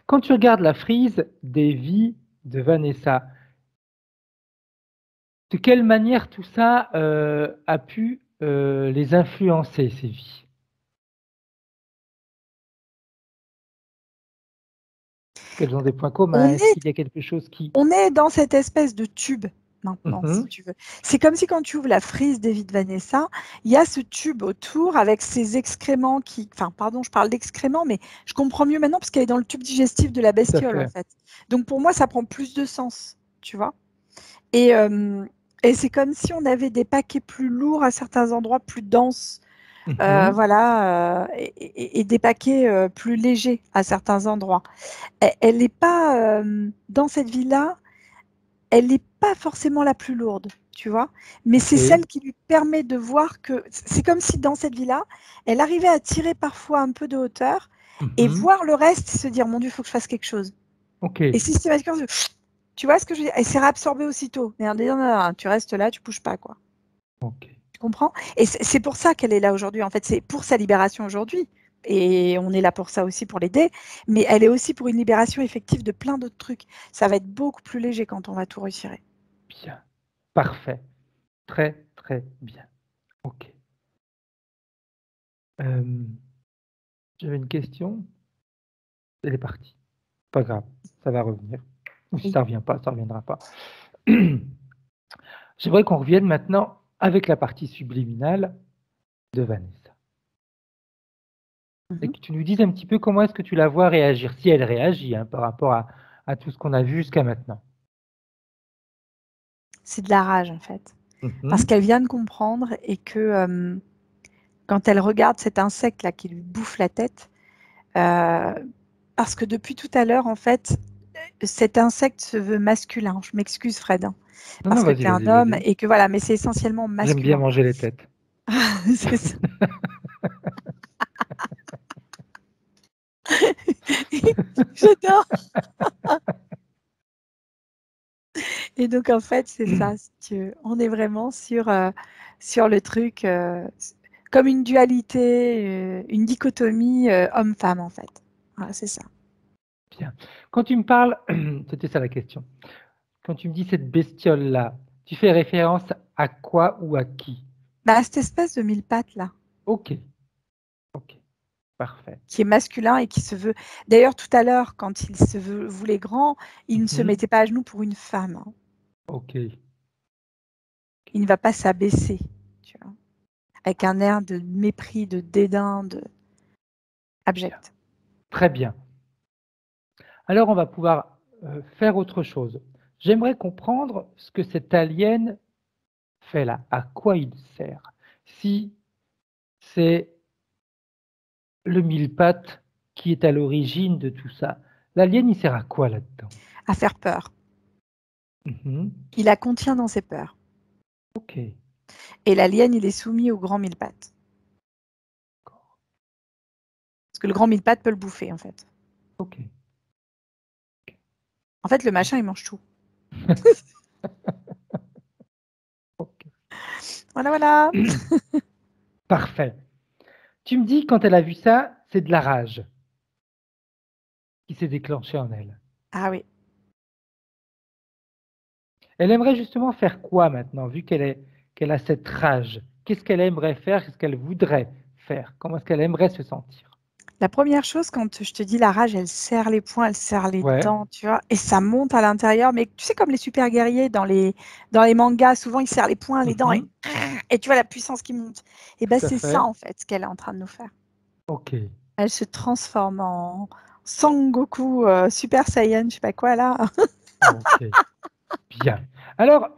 Quand tu regardes la frise des vies de Vanessa, de quelle manière tout ça a pu les influencer, ces vies? Est-ce qu'elles ont des points communs? Est-ce qu'il y a quelque chose qui...
On est dans cette espèce de tube maintenant, si tu veux. C'est comme si quand tu ouvres la frise des vies de Vanessa, il y a ce tube autour avec ses excréments qui... Enfin, pardon, je parle d'excréments, mais je comprends mieux maintenant parce qu'elle est dans le tube digestif de la bestiole, en fait. Donc pour moi, ça prend plus de sens, tu vois. Et c'est comme si on avait des paquets plus lourds à certains endroits, plus denses, voilà, et des paquets plus légers à certains endroits. Elle n'est pas, dans cette vie-là, elle n'est pas forcément la plus lourde, tu vois, mais c'est celle qui lui permet de voir que c'est comme si dans cette vie-là, elle arrivait à tirer parfois un peu de hauteur et voir le reste et se dire, mon Dieu, il faut que je fasse quelque chose. Et systématiquement, tu vois ce que je veux dire? Elle s'est réabsorbée aussitôt. Et en disant, non, tu restes là, tu bouges pas, quoi. Tu comprends? Et c'est pour ça qu'elle est là aujourd'hui. En fait, c'est pour sa libération aujourd'hui. Et on est là pour ça aussi, pour l'aider. Mais elle est aussi pour une libération effective de plein d'autres trucs. Ça va être beaucoup plus léger quand on va tout retirer.
Bien. Parfait. Très, très bien. Ok. J'avais une question. Elle est partie. Pas grave. Ça va revenir. Ou si ça ne revient pas, ça ne reviendra pas. J'aimerais qu'on revienne maintenant avec la partie subliminale de Vanessa. Et que tu nous dises un petit peu comment est-ce que tu la vois réagir, si elle réagit par rapport à tout ce qu'on a vu jusqu'à maintenant.
C'est de la rage, en fait. Parce qu'elle vient de comprendre et que quand elle regarde cet insecte-là qui lui bouffe la tête, parce que depuis tout à l'heure, en fait, cet insecte se veut masculin. Je m'excuse, Fred, hein, parce que tu es un homme et que voilà, mais c'est essentiellement masculin.
J'aime bien manger les têtes.
C'est ça. J'adore. Et donc, en fait, c'est ça. Si tu veux. On est vraiment sur le truc comme une dualité, une dichotomie homme-femme, en fait. Voilà, c'est ça.
Bien. Quand tu me parles, c'était ça la question. Quand tu me dis cette bestiole-là, tu fais référence à quoi ou à qui?
À cette espèce de mille pattes, là.
Ok. Ok. Parfait.
qui est masculin et qui se veut. D'ailleurs, tout à l'heure, quand il se voulait grand, il ne se mettait pas à genoux pour une femme. Hein.
Ok.
Il ne va pas s'abaisser, tu vois, avec un air de mépris, de dédain, de abject.
Très bien. Alors, on va pouvoir faire autre chose. J'aimerais comprendre ce que cet alien fait là, à quoi il sert. Si c'est le mille-pattes qui est à l'origine de tout ça, l'alien, il sert à quoi là-dedans?
À faire peur.
Mhm.
Il la contient dans ses peurs.
Ok.
Et l'alien, il est soumis au grand mille-pattes. Parce que le grand mille-pattes peut le bouffer, en fait.
Ok.
En fait, le machin, il mange tout.
Ok.
Voilà, voilà.
Parfait. Tu me dis, quand elle a vu ça, c'est de la rage qui s'est déclenchée en elle.
Ah oui.
Elle aimerait justement faire quoi maintenant, vu qu'elle a cette rage? Qu'est-ce qu'elle aimerait faire? Qu'est-ce qu'elle voudrait faire? Comment est-ce qu'elle aimerait se sentir?
La première chose, quand je te dis la rage, elle serre les poings, elle serre les
Ouais,
dents, tu vois, et ça monte à l'intérieur. Mais tu sais, comme les super guerriers dans les mangas, souvent ils serrent les poings, les dents, et tu vois la puissance qui monte. Et ben
tout à
c'est ça
fait.
en fait ce qu'elle est en train de nous faire.
Ok,
Elle se transforme en Sangoku Super Saiyan, je sais pas quoi là.
ok, bien. Alors,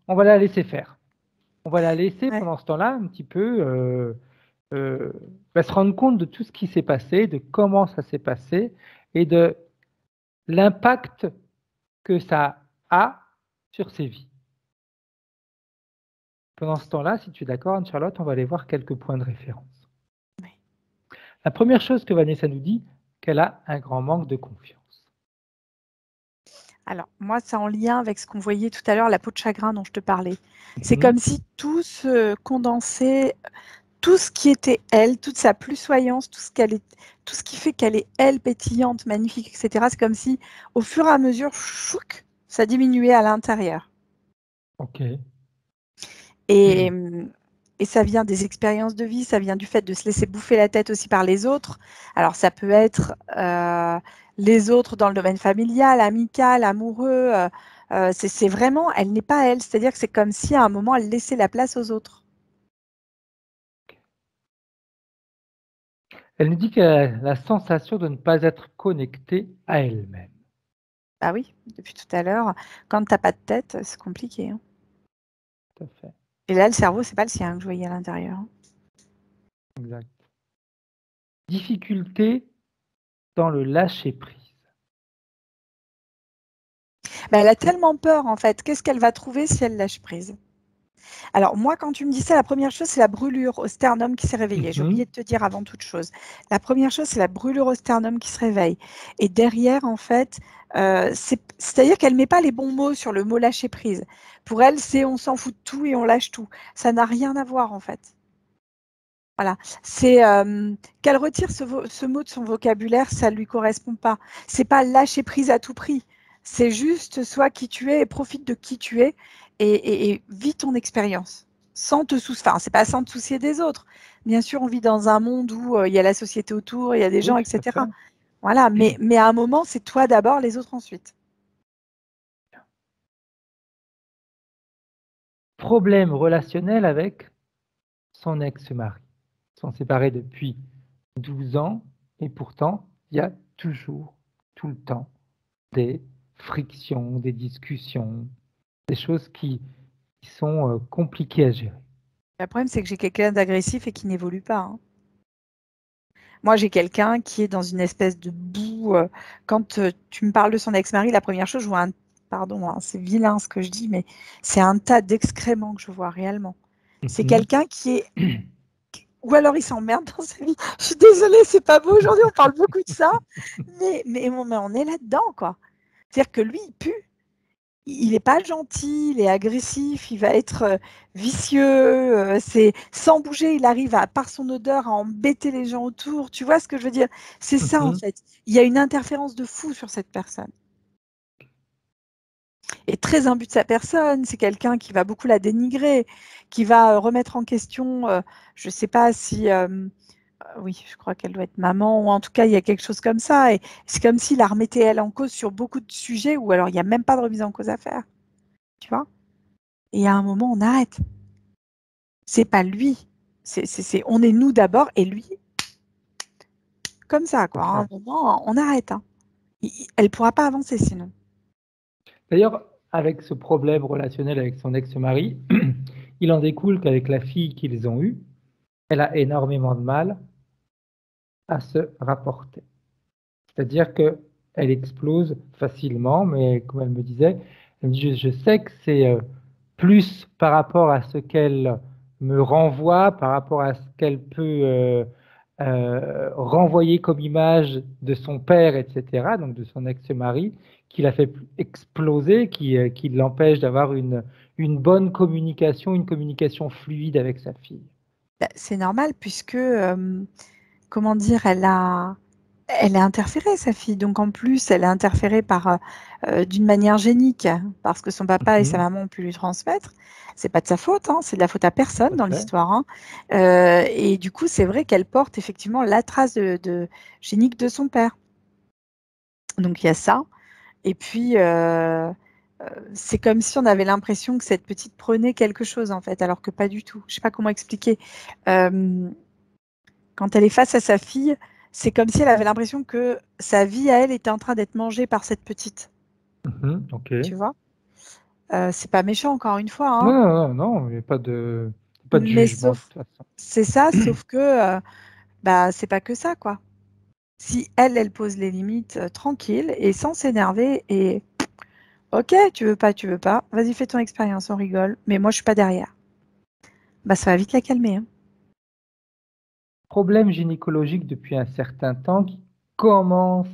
on va la laisser faire. On va la laisser
Ouais.
pendant ce temps-là un petit peu se rendre compte de tout ce qui s'est passé, de comment ça s'est passé et de l'impact que ça a sur ses vies. Pendant ce temps-là, si tu es d'accord, Anne-Charlotte, on va aller voir quelques points de référence.
Oui.
La première chose que Vanessa nous dit, qu'elle a un grand manque de confiance.
Alors, moi, c'est en lien avec ce qu'on voyait tout à l'heure, la peau de chagrin dont je te parlais. C'est
Mhm.
comme si tout se condensait, tout ce qui était elle, toute sa plusvoyance, tout ce qui fait qu'elle est elle, pétillante, magnifique, etc. C'est comme si, au fur et à mesure, chouc, ça diminuait à l'intérieur.
Ok.
Et, et ça vient des expériences de vie, ça vient du fait de se laisser bouffer la tête aussi par les autres. Alors, ça peut être les autres dans le domaine familial, amical, amoureux. C'est vraiment, elle n'est pas elle. C'est-à-dire que c'est comme si à un moment, elle laissait la place aux autres.
Elle nous dit qu'elle a la sensation de ne pas être connectée à elle-même.
Ah oui, depuis tout à l'heure, quand tu n'as pas de tête, c'est compliqué. Hein.
Tout à fait.
Et là, le cerveau, c'est pas le sien que je voyais à l'intérieur. Hein.
Exact. Difficulté dans le lâcher-prise.
Ben, elle a tellement peur, en fait. Qu'est-ce qu'elle va trouver si elle lâche prise? Alors, moi, quand tu me dis ça, la première chose, c'est la brûlure au sternum qui s'est réveillée. J'ai oublié de te dire avant toute chose. La première chose, c'est la brûlure au sternum qui se réveille. Et derrière, en fait, c'est-à-dire qu'elle ne met pas les bons mots sur le mot lâcher prise. Pour elle, c'est on s'en fout de tout et on lâche tout. Ça n'a rien à voir, en fait. Voilà, c'est qu'elle retire ce mot de son vocabulaire, ça ne lui correspond pas. C'est pas lâcher prise à tout prix. C'est juste sois qui tu es et profite de qui tu es et vis ton expérience. Sans te soucier, enfin, c'est pas sans te soucier des autres. Bien sûr, on vit dans un monde où il y a la société autour, il y a des gens,
Oui, tout à
etc.
fait.
Voilà, mais à un moment, c'est toi d'abord, les autres ensuite.
Problème relationnel avec son ex-mari. Ils sont séparés depuis 12 ans et pourtant, il y a toujours, tout le temps, des frictions, des discussions, des choses qui sont compliquées à gérer.
Le problème, c'est que j'ai quelqu'un d'agressif et qui n'évolue pas. Hein. Moi, j'ai quelqu'un qui est dans une espèce de boue. Quand tu me parles de son ex-mari, la première chose, je vois pardon, hein, c'est vilain ce que je dis, mais c'est un tas d'excréments que je vois réellement. C'est quelqu'un qui est. Ou alors il s'emmerde dans sa vie. Je suis désolée, c'est pas beau aujourd'hui, on parle beaucoup de ça. Mais on est là-dedans, quoi. C'est-à-dire que lui, il pue. Il n'est pas gentil, il est agressif, il va être vicieux, c'est sans bouger, il arrive par son odeur à embêter les gens autour. Tu vois ce que je veux dire? C'est ça en fait. Il y a une interférence de fou sur cette personne. Et très imbu de sa personne, c'est quelqu'un qui va beaucoup la dénigrer, qui va remettre en question, je ne sais pas si oui, je crois qu'elle doit être maman, ou en tout cas, il y a quelque chose comme ça. Et c'est comme s'il la remettait elle en cause sur beaucoup de sujets où alors il n'y a même pas de remise en cause à faire. Tu vois? Et à un moment, on arrête. C'est pas lui. On est nous d'abord et lui, comme ça, quoi. À un moment, on arrête. Hein. Elle ne pourra pas avancer sinon.
D'ailleurs, avec ce problème relationnel avec son ex-mari, il en découle qu'avec la fille qu'ils ont eue, elle a énormément de mal à se rapporter. C'est-à-dire qu'elle explose facilement, mais comme elle me disait, elle me dit, je sais que c'est plus par rapport à ce qu'elle me renvoie, par rapport à ce qu'elle peut renvoyer comme image de son père, etc., donc de son ex-mari, qui l'a fait exploser, qui l'empêche d'avoir une bonne communication, une communication fluide avec sa fille.
C'est normal puisque, comment dire, elle a interféré, sa fille. Donc en plus, elle a interféré d'une manière génique, parce que son papa et sa maman ont pu lui transmettre. C'est pas de sa faute, hein, c'est de la faute à personne dans l'histoire. Hein. Et du coup, c'est vrai qu'elle porte effectivement la trace génique de son père. Donc il y a ça. Et puis, c'est comme si on avait l'impression que cette petite prenait quelque chose, en fait, alors que pas du tout. Je sais pas comment expliquer. Quand elle est face à sa fille, c'est comme si elle avait l'impression que sa vie à elle était en train d'être mangée par cette petite.
Ok.
Tu vois? C'est pas méchant, encore une fois. Hein.
Non, il n'y a pas de
Mais
jugement de
sauf,
toute façon.
c'est ça, sauf que c'est pas que ça, quoi. Si elle pose les limites tranquille et sans s'énerver et ok, tu veux pas, vas-y, fais ton expérience, on rigole, mais moi je suis pas derrière. Bah ça va vite la calmer. Hein.
Problème gynécologique depuis un certain temps qui commence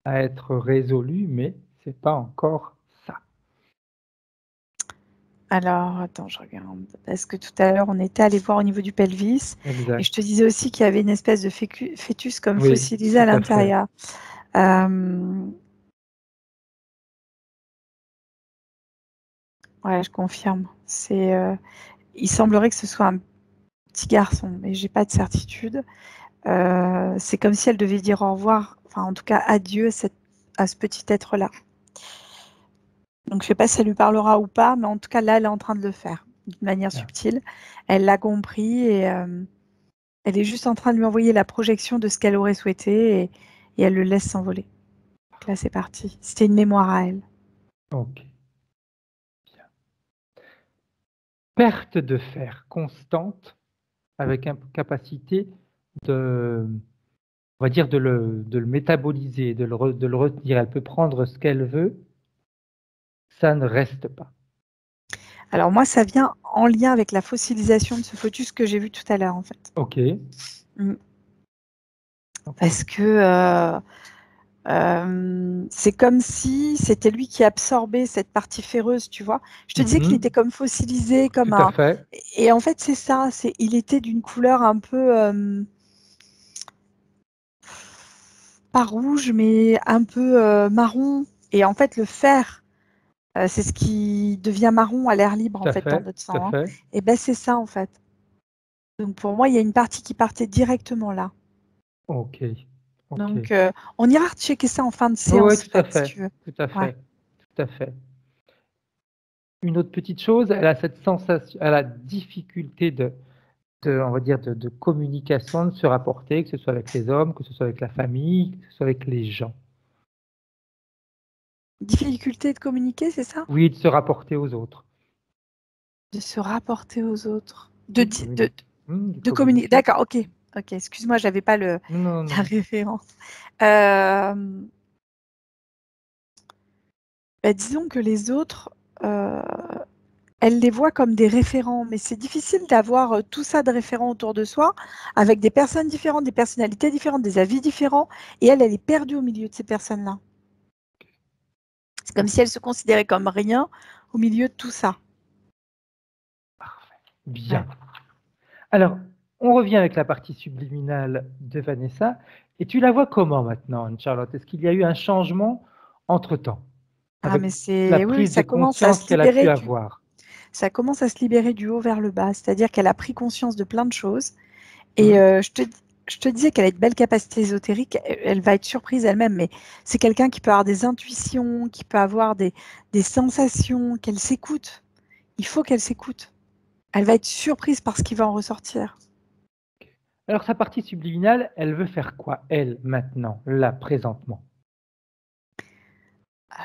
à être résolu, mais c'est pas encore ça.
Alors, attends, je regarde. Parce que tout à l'heure, on était allé voir au niveau du pelvis.
Exact.
Et je te disais aussi qu'il y avait une espèce de fœtus comme
Oui,
fossilisé à
tout à fait.
l'intérieur. Ouais, je confirme. Il semblerait que ce soit un petit garçon, mais j'ai pas de certitude. C'est comme si elle devait dire au revoir, enfin en tout cas adieu à ce petit être-là. Donc je sais pas si ça lui parlera ou pas, mais en tout cas là, elle est en train de le faire d'une manière subtile. Elle l'a compris et elle est juste en train de lui envoyer la projection de ce qu'elle aurait souhaité et elle le laisse s'envoler. Donc là, c'est parti. C'était une mémoire à elle.
Ok. Bien. Perte de fer constante avec incapacité de, on va dire, de le métaboliser, de le retenir. Elle peut prendre ce qu'elle veut, ça ne reste pas.
Alors moi, ça vient en lien avec la fossilisation de ce fœtus que j'ai vu tout à l'heure, en fait.
Ok.
Parce que c'est comme si c'était lui qui absorbait cette partie ferreuse, tu vois. Je te disais qu'il était comme fossilisé, comme
Tout à fait.
Et en fait, c'est ça. Il était d'une couleur un peu pas rouge, mais un peu marron. Et en fait, le fer, c'est ce qui devient marron à l'air libre, en fait, dans notre sang. Hein. Et ben, c'est ça, en fait. Donc, pour moi, il y a une partie qui partait directement là.
Ok.
Donc, on ira checker ça en fin de séance,
Oui, tout à fait.
si tu veux.
Tout à fait. Ouais. Tout à fait. Une autre petite chose, elle a cette sensation, elle a difficulté on va dire, de communication, de se rapporter, que ce soit avec les hommes, que ce soit avec la famille, que ce soit avec les gens.
Difficulté de communiquer, c'est ça?
Oui, de se rapporter aux autres.
De se rapporter aux autres. De communiquer. D'accord, ok. Ok, excuse-moi, j'avais pas la référence. Disons que les autres, elle les voit comme des référents, mais c'est difficile d'avoir tout ça de référents autour de soi, avec des personnes différentes, des personnalités différentes, des avis différents, et elle est perdue au milieu de ces personnes-là. C'est comme si elle se considérait comme rien au milieu de tout ça.
Parfait. Bien. Ouais. Alors, on revient avec la partie subliminale de Vanessa, et tu la vois comment maintenant, Anne-Charlotte? Est-ce qu'il y a eu un changement entre-temps?
Mais c'est
la prise de conscience qu'elle a pu avoir.
Ça commence à se libérer du haut vers le bas, c'est-à-dire qu'elle a pris conscience de plein de choses Et je te disais qu'elle a de belles capacités ésotériques, elle va être surprise elle-même, mais c'est quelqu'un qui peut avoir des intuitions, qui peut avoir des sensations, qu'elle s'écoute. Il faut qu'elle s'écoute. Elle va être surprise par ce qui va en ressortir.
Alors, sa partie subliminale, elle veut faire quoi, elle, maintenant, là, présentement?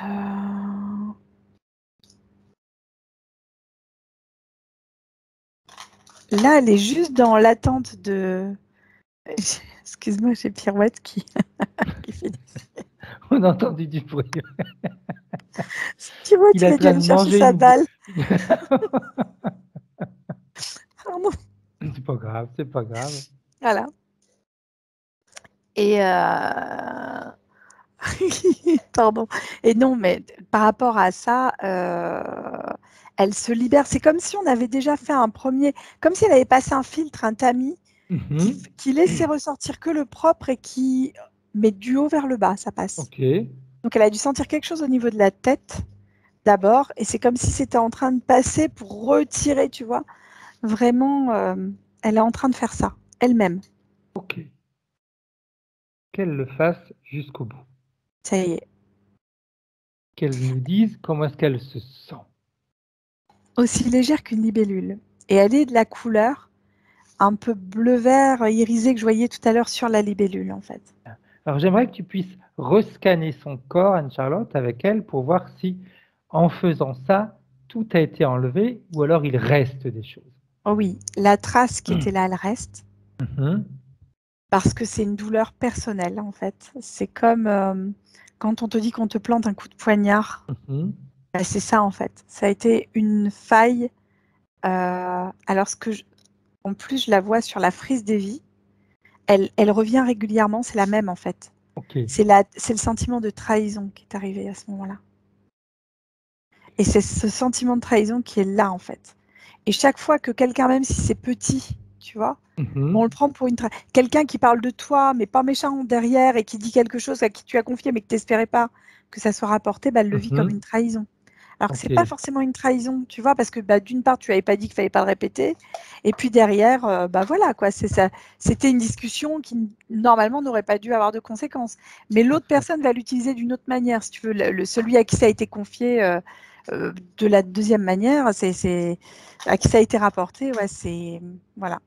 Euh, Là, elle est juste dans l'attente de... Excuse-moi, j'ai Pirouette qui fait des...
On a entendu du bruit.
Pirouette,
Il
il
est en
a dû
train
aller
de
chercher
manger
sa balle. Pardon.
C'est pas grave, c'est pas grave.
Voilà. Et pardon. Et non, mais par rapport à ça, elle se libère. C'est comme si on avait déjà fait un premier, comme si elle avait passé un filtre, un tamis, qui laissait ressortir que le propre et qui met du haut vers le bas, ça passe.
Ok.
Donc elle a dû sentir quelque chose au niveau de la tête d'abord, et c'est comme si c'était en train de passer pour retirer, tu vois. Vraiment, elle est en train de faire ça, elle-même.
Ok. Qu'elle le fasse jusqu'au bout.
Ça y est.
Qu'elle nous dise comment est-ce qu'elle se sent.
Aussi légère qu'une libellule. Et elle est de la couleur un peu bleu-vert irisé que je voyais tout à l'heure sur la libellule, en fait.
Alors, j'aimerais que tu puisses rescanner son corps, Anne-Charlotte, avec elle, pour voir si, en faisant ça, tout a été enlevé ou alors il reste des choses.
Oh oui, la trace qui était là, elle reste. Parce que c'est une douleur personnelle, en fait. C'est comme quand on te dit qu'on te plante un coup de poignard. Bah, c'est ça, en fait. Ça a été une faille. Alors, en plus, je la vois sur la frise des vies. Elle revient régulièrement, c'est la même, en fait.
Ok.
C'est le sentiment de trahison qui est arrivé à ce moment-là. Et c'est ce sentiment de trahison qui est là, en fait. Et chaque fois que quelqu'un, même si c'est petit, tu vois, on le prend pour quelqu'un qui parle de toi, mais pas méchant derrière, et qui dit quelque chose à qui tu as confié, mais que tu n'espérais pas que ça soit rapporté, bah, elle le vit comme une trahison. Alors que c'est pas forcément une trahison, tu vois, parce que bah, d'une part, tu n'avais pas dit qu'il fallait pas le répéter, et puis derrière, bah voilà, quoi, c'est ça. C'était une discussion qui normalement n'aurait pas dû avoir de conséquences. Mais l'autre personne va l'utiliser d'une autre manière, si tu veux. Celui à qui ça a été confié de la deuxième manière, c'est à qui ça a été rapporté, ouais, c'est voilà.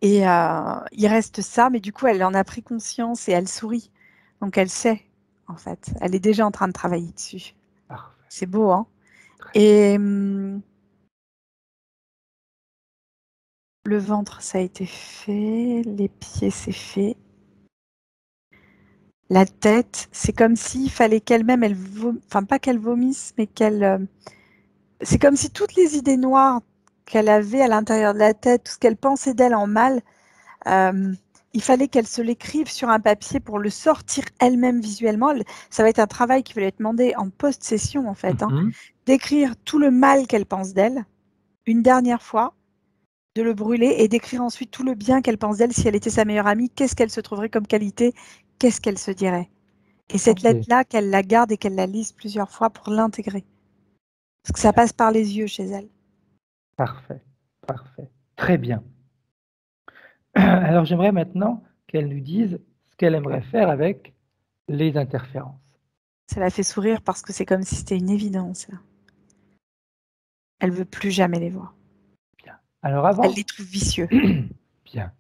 Et il reste ça, mais du coup, elle en a pris conscience et elle sourit. Donc, elle sait, en fait. Elle est déjà en train de travailler dessus. C'est beau, hein? Et le ventre, ça a été fait. Les pieds, c'est fait. La tête, c'est comme s'il fallait qu'elle-même, enfin, pas qu'elle vomisse, mais qu'elle... c'est comme si toutes les idées noires qu'elle avait à l'intérieur de la tête, tout ce qu'elle pensait d'elle en mal, il fallait qu'elle se l'écrive sur un papier pour le sortir elle-même visuellement. Ça va être un travail qui va lui être demandé en post-session, en fait, hein, d'écrire tout le mal qu'elle pense d'elle, une dernière fois, de le brûler et d'écrire ensuite tout le bien qu'elle pense d'elle si elle était sa meilleure amie, qu'est-ce qu'elle se trouverait comme qualité, qu'est-ce qu'elle se dirait. Et cette lettre-là, qu'elle la garde et qu'elle la lise plusieurs fois pour l'intégrer. Parce que ça passe par les yeux chez elle.
Parfait, parfait. Très bien. Alors, j'aimerais maintenant qu'elle nous dise ce qu'elle aimerait faire avec les interférences.
Ça la fait sourire parce que c'est comme si c'était une évidence. Elle veut plus jamais les voir.
Bien. Alors avant...
Elle les trouve vicieux.
Bien.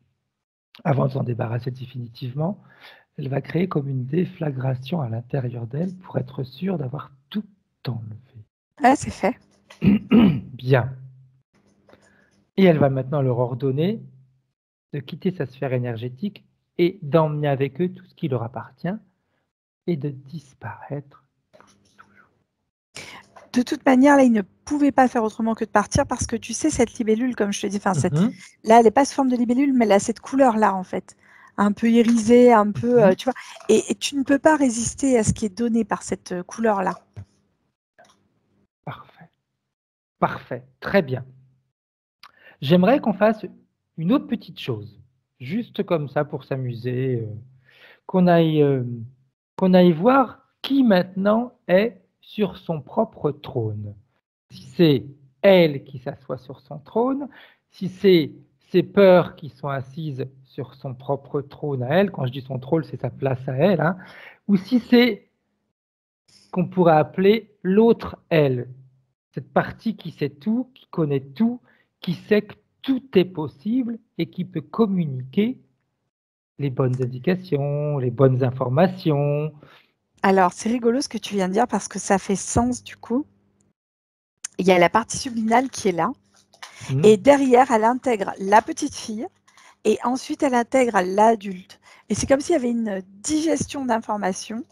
Avant de s'en débarrasser définitivement, elle va créer comme une déflagration à l'intérieur d'elle pour être sûre d'avoir tout enlevé.
Ah, c'est fait.
Bien. Et elle va maintenant leur ordonner de quitter sa sphère énergétique et d'emmener avec eux tout ce qui leur appartient et de disparaître toujours.
De toute manière, là, il ne pouvait pas faire autrement que de partir parce que tu sais, cette libellule, comme je te dis, enfin, là, elle n'est pas sous forme de libellule, mais elle a cette couleur-là, en fait. Un peu irisée, un peu, tu vois. Et tu ne peux pas résister à ce qui est donné par cette couleur-là.
Parfait. Parfait. Très bien. J'aimerais qu'on fasse une autre petite chose, juste comme ça pour s'amuser, qu'on aille voir qui maintenant est sur son propre trône. Si c'est elle qui s'assoit sur son trône, si c'est ses peurs qui sont assises sur son propre trône à elle, quand je dis son trône, c'est sa place à elle, hein, ou si c'est qu'on pourrait appeler l'autre elle, cette partie qui sait tout, qui connaît tout, qui sait que tout est possible et qui peut communiquer les bonnes indications, les bonnes informations.
Alors, c'est rigolo ce que tu viens de dire parce que ça fait sens du coup. Il y a la partie subliminale qui est là. Et derrière, elle intègre la petite fille et ensuite elle intègre l'adulte. Et c'est comme s'il y avait une digestion d'informations,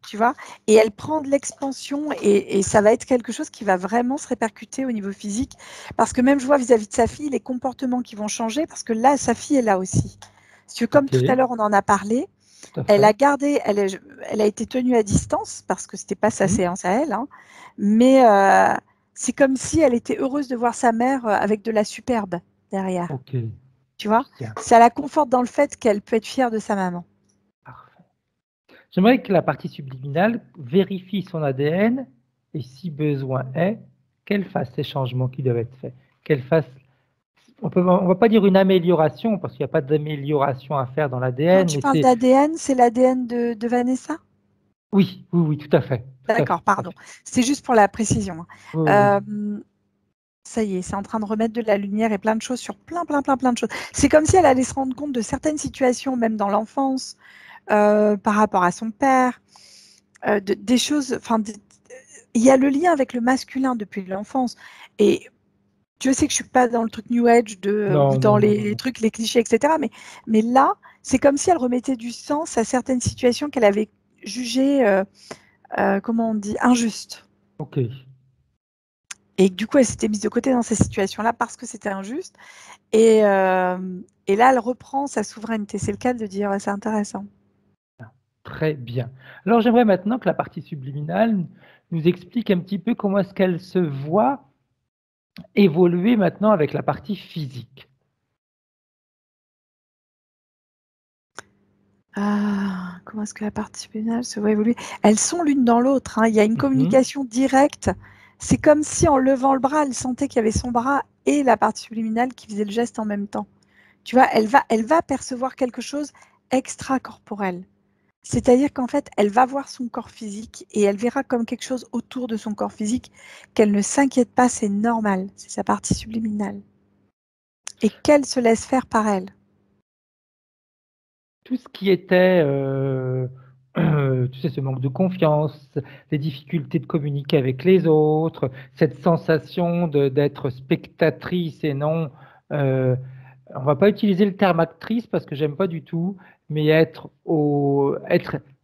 tu vois, et elle prend de l'expansion et ça va être quelque chose qui va vraiment se répercuter au niveau physique. Parce que même je vois vis-à-vis de sa fille les comportements qui vont changer parce que là, sa fille est là aussi. Si tu veux, comme tout à l'heure, on en a parlé, elle a gardé, elle a été tenue à distance parce que c'était pas sa séance à elle, hein, mais c'est comme si elle était heureuse de voir sa mère avec de la superbe derrière. Tu vois, ça la conforte dans le fait qu'elle peut être fière de sa maman.
Parfait. J'aimerais que la partie subliminale vérifie son ADN et si besoin est, qu'elle fasse ces changements qui doivent être faits. Qu'elle fasse, on ne va pas dire une amélioration parce qu'il n'y a pas d'amélioration à faire dans l'ADN.
Quand tu parles d'ADN, c'est l'ADN de Vanessa?
Oui, tout à fait.
D'accord, pardon. C'est juste pour la précision. Ça y est, c'est en train de remettre de la lumière et plein de choses sur plein de choses. C'est comme si elle allait se rendre compte de certaines situations, même dans l'enfance, par rapport à son père, des choses. Il y a le lien avec le masculin depuis l'enfance. Et Dieu sait que je suis pas dans le truc New Age ou dans les trucs, les clichés, etc. Mais là, c'est comme si elle remettait du sens à certaines situations qu'elle avait jugées, comment on dit, injustes.
Ok.
Et du coup, elle s'était mise de côté dans ces situations-là parce que c'était injuste. Et là, elle reprend sa souveraineté. C'est le cas de dire, c'est intéressant.
Très bien. Alors, j'aimerais maintenant que la partie subliminale nous explique un petit peu comment est-ce qu'elle se voit évoluer maintenant avec la partie physique.
Comment est-ce que la partie subliminale se voit évoluer? Elles sont l'une dans l'autre, hein. Il y a une communication directe. C'est comme si en levant le bras, elle sentait qu'il y avait son bras et la partie subliminale qui faisait le geste en même temps. Tu vois, elle va percevoir quelque chose extracorporel. C'est-à-dire qu'en fait, elle va voir son corps physique et elle verra comme quelque chose autour de son corps physique qu'elle ne s'inquiète pas, c'est normal, c'est sa partie subliminale. Et qu'elle se laisse faire par elle.
Tout ce qui était, tu sais, ce manque de confiance, les difficultés de communiquer avec les autres, cette sensation d'être spectatrice et non, on va pas utiliser le terme actrice parce que j'aime pas du tout, mais être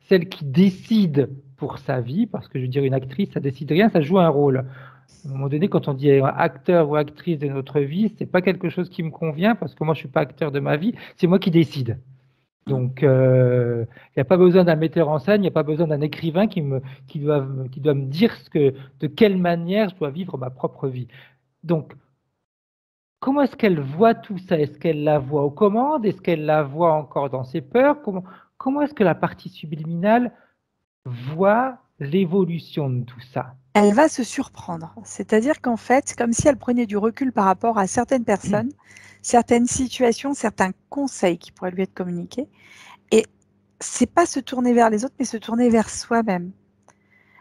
celle qui décide pour sa vie, parce que je veux dire, une actrice, ça décide rien, ça joue un rôle. À un moment donné, quand on dit acteur ou actrice de notre vie, c'est pas quelque chose qui me convient parce que moi, je suis pas acteur de ma vie, c'est moi qui décide. Donc, il n'y a pas besoin d'un metteur en scène, il n'y a pas besoin d'un écrivain qui doit me dire de quelle manière je dois vivre ma propre vie. Donc, comment est-ce qu'elle voit tout ça? Est-ce qu'elle la voit aux commandes? Est-ce qu'elle la voit encore dans ses peurs? Comment est-ce que la partie subliminale voit l'évolution de tout ça?
Elle va se surprendre. C'est-à-dire qu'en fait, c'est comme si elle prenait du recul par rapport à certaines personnes, certaines situations, certains conseils qui pourraient lui être communiqués. Et c'est pas se tourner vers les autres, mais se tourner vers soi-même.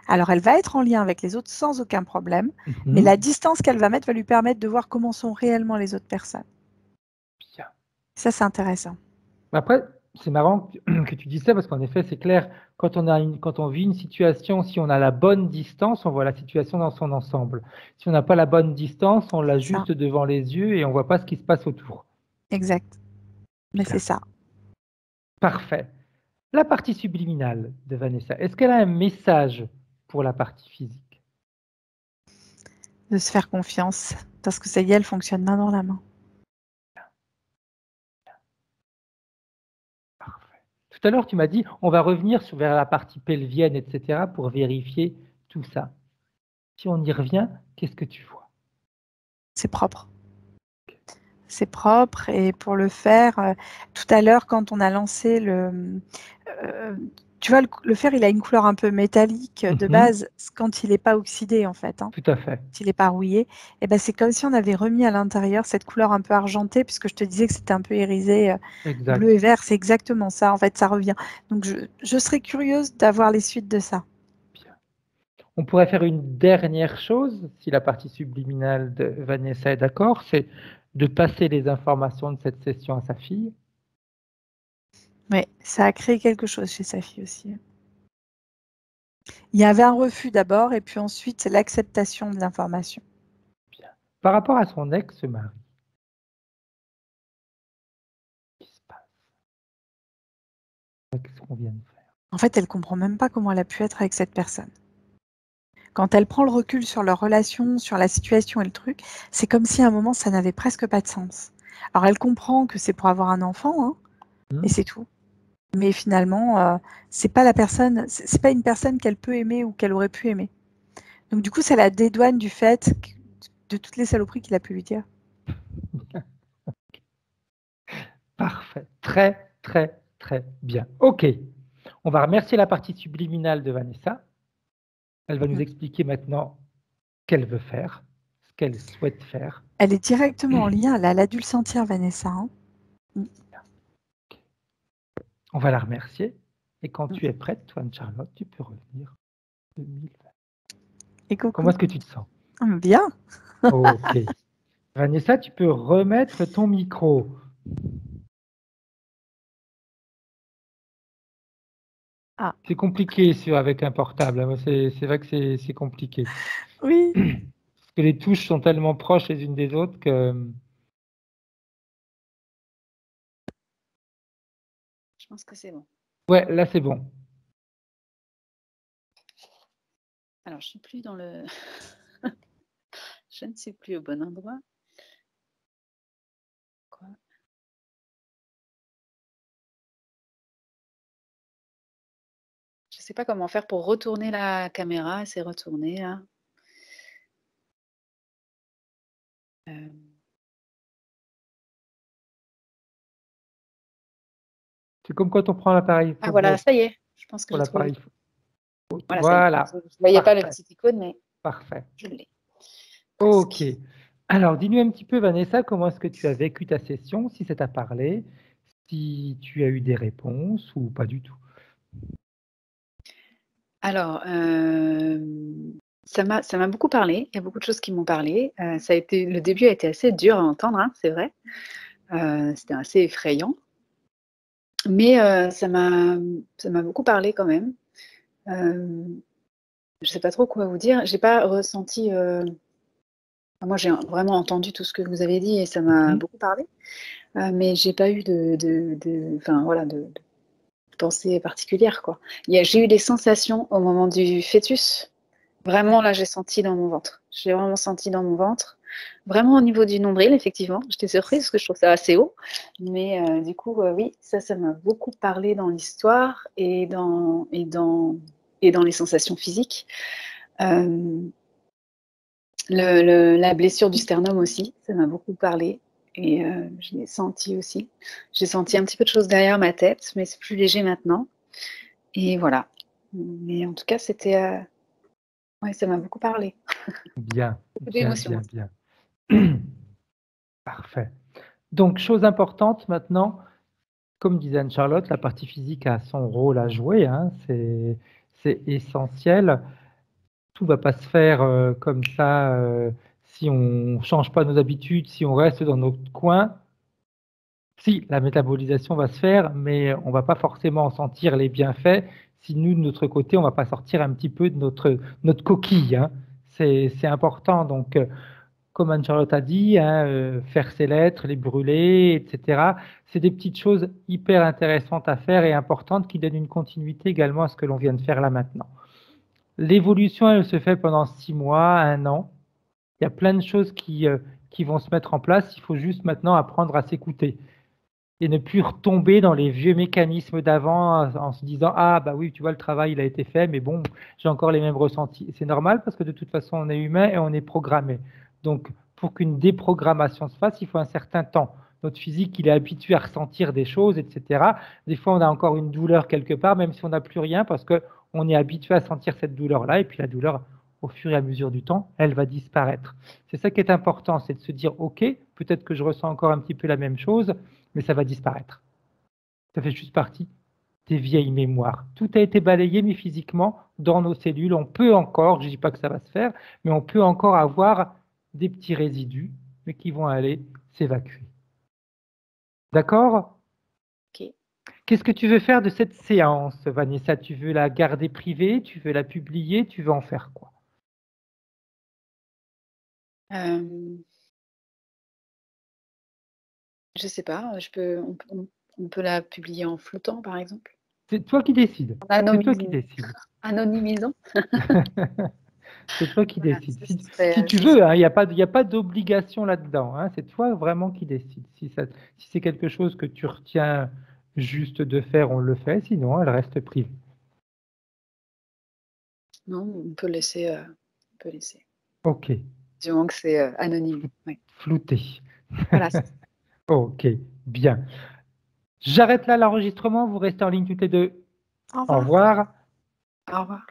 Alors, elle va être en lien avec les autres sans aucun problème, mais la distance qu'elle va mettre va lui permettre de voir comment sont réellement les autres personnes.
Bien.
Ça, c'est intéressant.
Après, c'est marrant que tu dis ça parce qu'en effet, c'est clair, quand on vit une situation, si on a la bonne distance, on voit la situation dans son ensemble. Si on n'a pas la bonne distance, on l'a juste devant les yeux et on ne voit pas ce qui se passe autour.
Exact. Mais c'est ça.
Parfait. La partie subliminale de Vanessa, est-ce qu'elle a un message pour la partie physique?
De se faire confiance, parce que ça y est, elle fonctionne main dans la main.
Parfait. Tout à l'heure, tu m'as dit, on va revenir vers la partie pelvienne, etc., pour vérifier tout ça. Si on y revient, qu'est-ce que tu vois?
C'est propre. C'est propre et pour le faire, tout à l'heure, quand on a lancé tu vois, le fer, il a une couleur un peu métallique de base quand il n'est pas oxydé, en fait. Hein.
Tout à fait.
Quand il n'est pas rouillé. Et ben, c'est comme si on avait remis à l'intérieur cette couleur un peu argentée, puisque je te disais que c'était un peu irisé,
Exact.
bleu et vert. C'est exactement ça, en fait, ça revient. Donc, je serais curieuse d'avoir les suites de ça.
Bien. On pourrait faire une dernière chose, si la partie subliminale de Vanessa est d'accord, c'est de passer les informations de cette session à sa fille.
Oui, ça a créé quelque chose chez sa fille aussi. Il y avait un refus d'abord, et puis ensuite, c'est l'acceptation de l'information.
Bien. Par rapport à son ex-mari, qu'est-ce qui se passe avec ce qu'on vient de faire?
En fait, elle ne comprend même pas comment elle a pu être avec cette personne. Quand elle prend le recul sur leur relation, sur la situation et le truc, c'est comme si à un moment, ça n'avait presque pas de sens. Alors, elle comprend que c'est pour avoir un enfant, hein, et c'est tout. Mais finalement, c'est pas une personne qu'elle peut aimer ou qu'elle aurait pu aimer. Donc du coup, ça la dédouane du fait de toutes les saloperies qu'il a pu lui dire.
Parfait. Très, très, très bien. OK. On va remercier la partie subliminale de Vanessa. Elle va nous expliquer maintenant ce qu'elle veut faire, ce qu'elle souhaite faire.
Elle est directement en lien, elle a dû le sentir, Vanessa. Hein.
On va la remercier. Et quand tu es prête, toi, Charlotte, tu peux revenir. 2020.
Et coucou.
Comment est-ce que tu te sens?
Bien.
OK. Vanessa, tu peux remettre ton micro.
Ah.
C'est compliqué avec un portable. Hein. C'est vrai que c'est compliqué.
Oui.
Parce que les touches sont tellement proches les unes des autres que...
Je pense que c'est bon.
Ouais, là, c'est bon.
Alors, je ne suis plus dans le... je ne suis plus au bon endroit. Quoi? Je ne sais pas comment faire pour retourner la caméra. C'est retourné là.
C'est comme quand on prend l'appareil.
Ah voilà, ça y est. Je pense que
pour
j'ai trouvé.
l'appareil.
Voilà.
Voilà.
Je ne voyais pas le
Parfait.
petit icône, mais
Parfait.
je l'ai.
OK. Alors, dis-nous un petit peu, Vanessa, comment est-ce que tu as vécu ta session, si ça t'a parlé, si tu as eu des réponses ou pas du tout.
Alors, ça m'a beaucoup parlé. Il y a beaucoup de choses qui m'ont parlé. Le début a été assez dur à entendre, hein, c'est vrai. C'était assez effrayant. Mais ça m'a beaucoup parlé quand même. Je ne sais pas trop quoi vous dire. J'ai pas ressenti. Moi, j'ai vraiment entendu tout ce que vous avez dit et ça m'a beaucoup parlé. Mais j'ai pas eu de pensée particulière, quoi. J'ai eu des sensations au moment du fœtus. Vraiment, là, j'ai senti dans mon ventre. J'ai vraiment senti dans mon ventre. Vraiment au niveau du nombril, effectivement. J'étais surprise parce que je trouve ça assez haut. Mais du coup, oui, ça m'a beaucoup parlé dans l'histoire et dans les sensations physiques. La blessure du sternum aussi, ça m'a beaucoup parlé. Et je l'ai senti aussi. J'ai senti un petit peu de choses derrière ma tête, mais c'est plus léger maintenant. Et voilà. Mais en tout cas, c'était... ouais, ça m'a beaucoup parlé.
Bien,
Beaucoup
bien,
d'émotions.
bien, bien. Parfait. Donc, chose importante maintenant, comme disait Anne-Charlotte, la partie physique a son rôle à jouer, hein, c'est essentiel. Tout ne va pas se faire comme ça si on ne change pas nos habitudes, si on reste dans notre coin. Si, la métabolisation va se faire, mais on ne va pas forcément en sentir les bienfaits si nous, de notre côté, on ne va pas sortir un petit peu de notre coquille. Hein. C'est important. Donc, comme Anne-Charlotte a dit, hein, faire ses lettres, les brûler, etc. C'est des petites choses hyper intéressantes à faire et importantes qui donnent une continuité également à ce que l'on vient de faire là maintenant. L'évolution, elle se fait pendant 6 mois, 1 an. Il y a plein de choses qui vont se mettre en place. Il faut juste maintenant apprendre à s'écouter et ne plus retomber dans les vieux mécanismes d'avant en se disant « Ah, bah oui, tu vois, le travail, il a été fait, mais bon, j'ai encore les mêmes ressentis. » C'est normal parce que de toute façon, on est humain et on est programmé. Donc, pour qu'une déprogrammation se fasse, il faut un certain temps. notre physique, il est habitué à ressentir des choses, etc. Des fois, on a encore une douleur quelque part, même si on n'a plus rien, parce qu'on est habitué à sentir cette douleur-là, et puis la douleur, au fur et à mesure du temps, elle va disparaître. C'est ça qui est important, c'est de se dire, OK, peut-être que je ressens encore un petit peu la même chose, mais ça va disparaître. Ça fait juste partie des vieilles mémoires. Tout a été balayé, mais physiquement, dans nos cellules, on peut encore, je ne dis pas que ça va se faire, mais on peut encore avoir des petits résidus, mais qui vont aller s'évacuer. D'accord?
Ok.
Qu'est-ce que tu veux faire de cette séance, Vanessa? Tu veux la garder privée? Tu veux la publier? Tu veux en faire quoi?
Je sais pas, on peut la publier en flottant, par exemple.
C'est toi qui décides.
En
C'est toi qui décides.
anonymisant.
C'est toi qui
Voilà,
décides.
ça,
Si,
ce serait,
si tu
ce
veux,
serait-
il n'y a pas d'obligation là-dedans. Hein. C'est toi vraiment qui décides. Si c'est quelque chose que tu retiens juste de faire, on le fait. Sinon, elle reste privée.
Non, on peut laisser. On peut laisser.
OK.
Du moment que c'est anonyme. Oui.
Flouté.
Voilà.
OK. Bien. J'arrête là l'enregistrement. Vous restez en ligne toutes les deux.
Au
Au
revoir.
revoir.
Au revoir.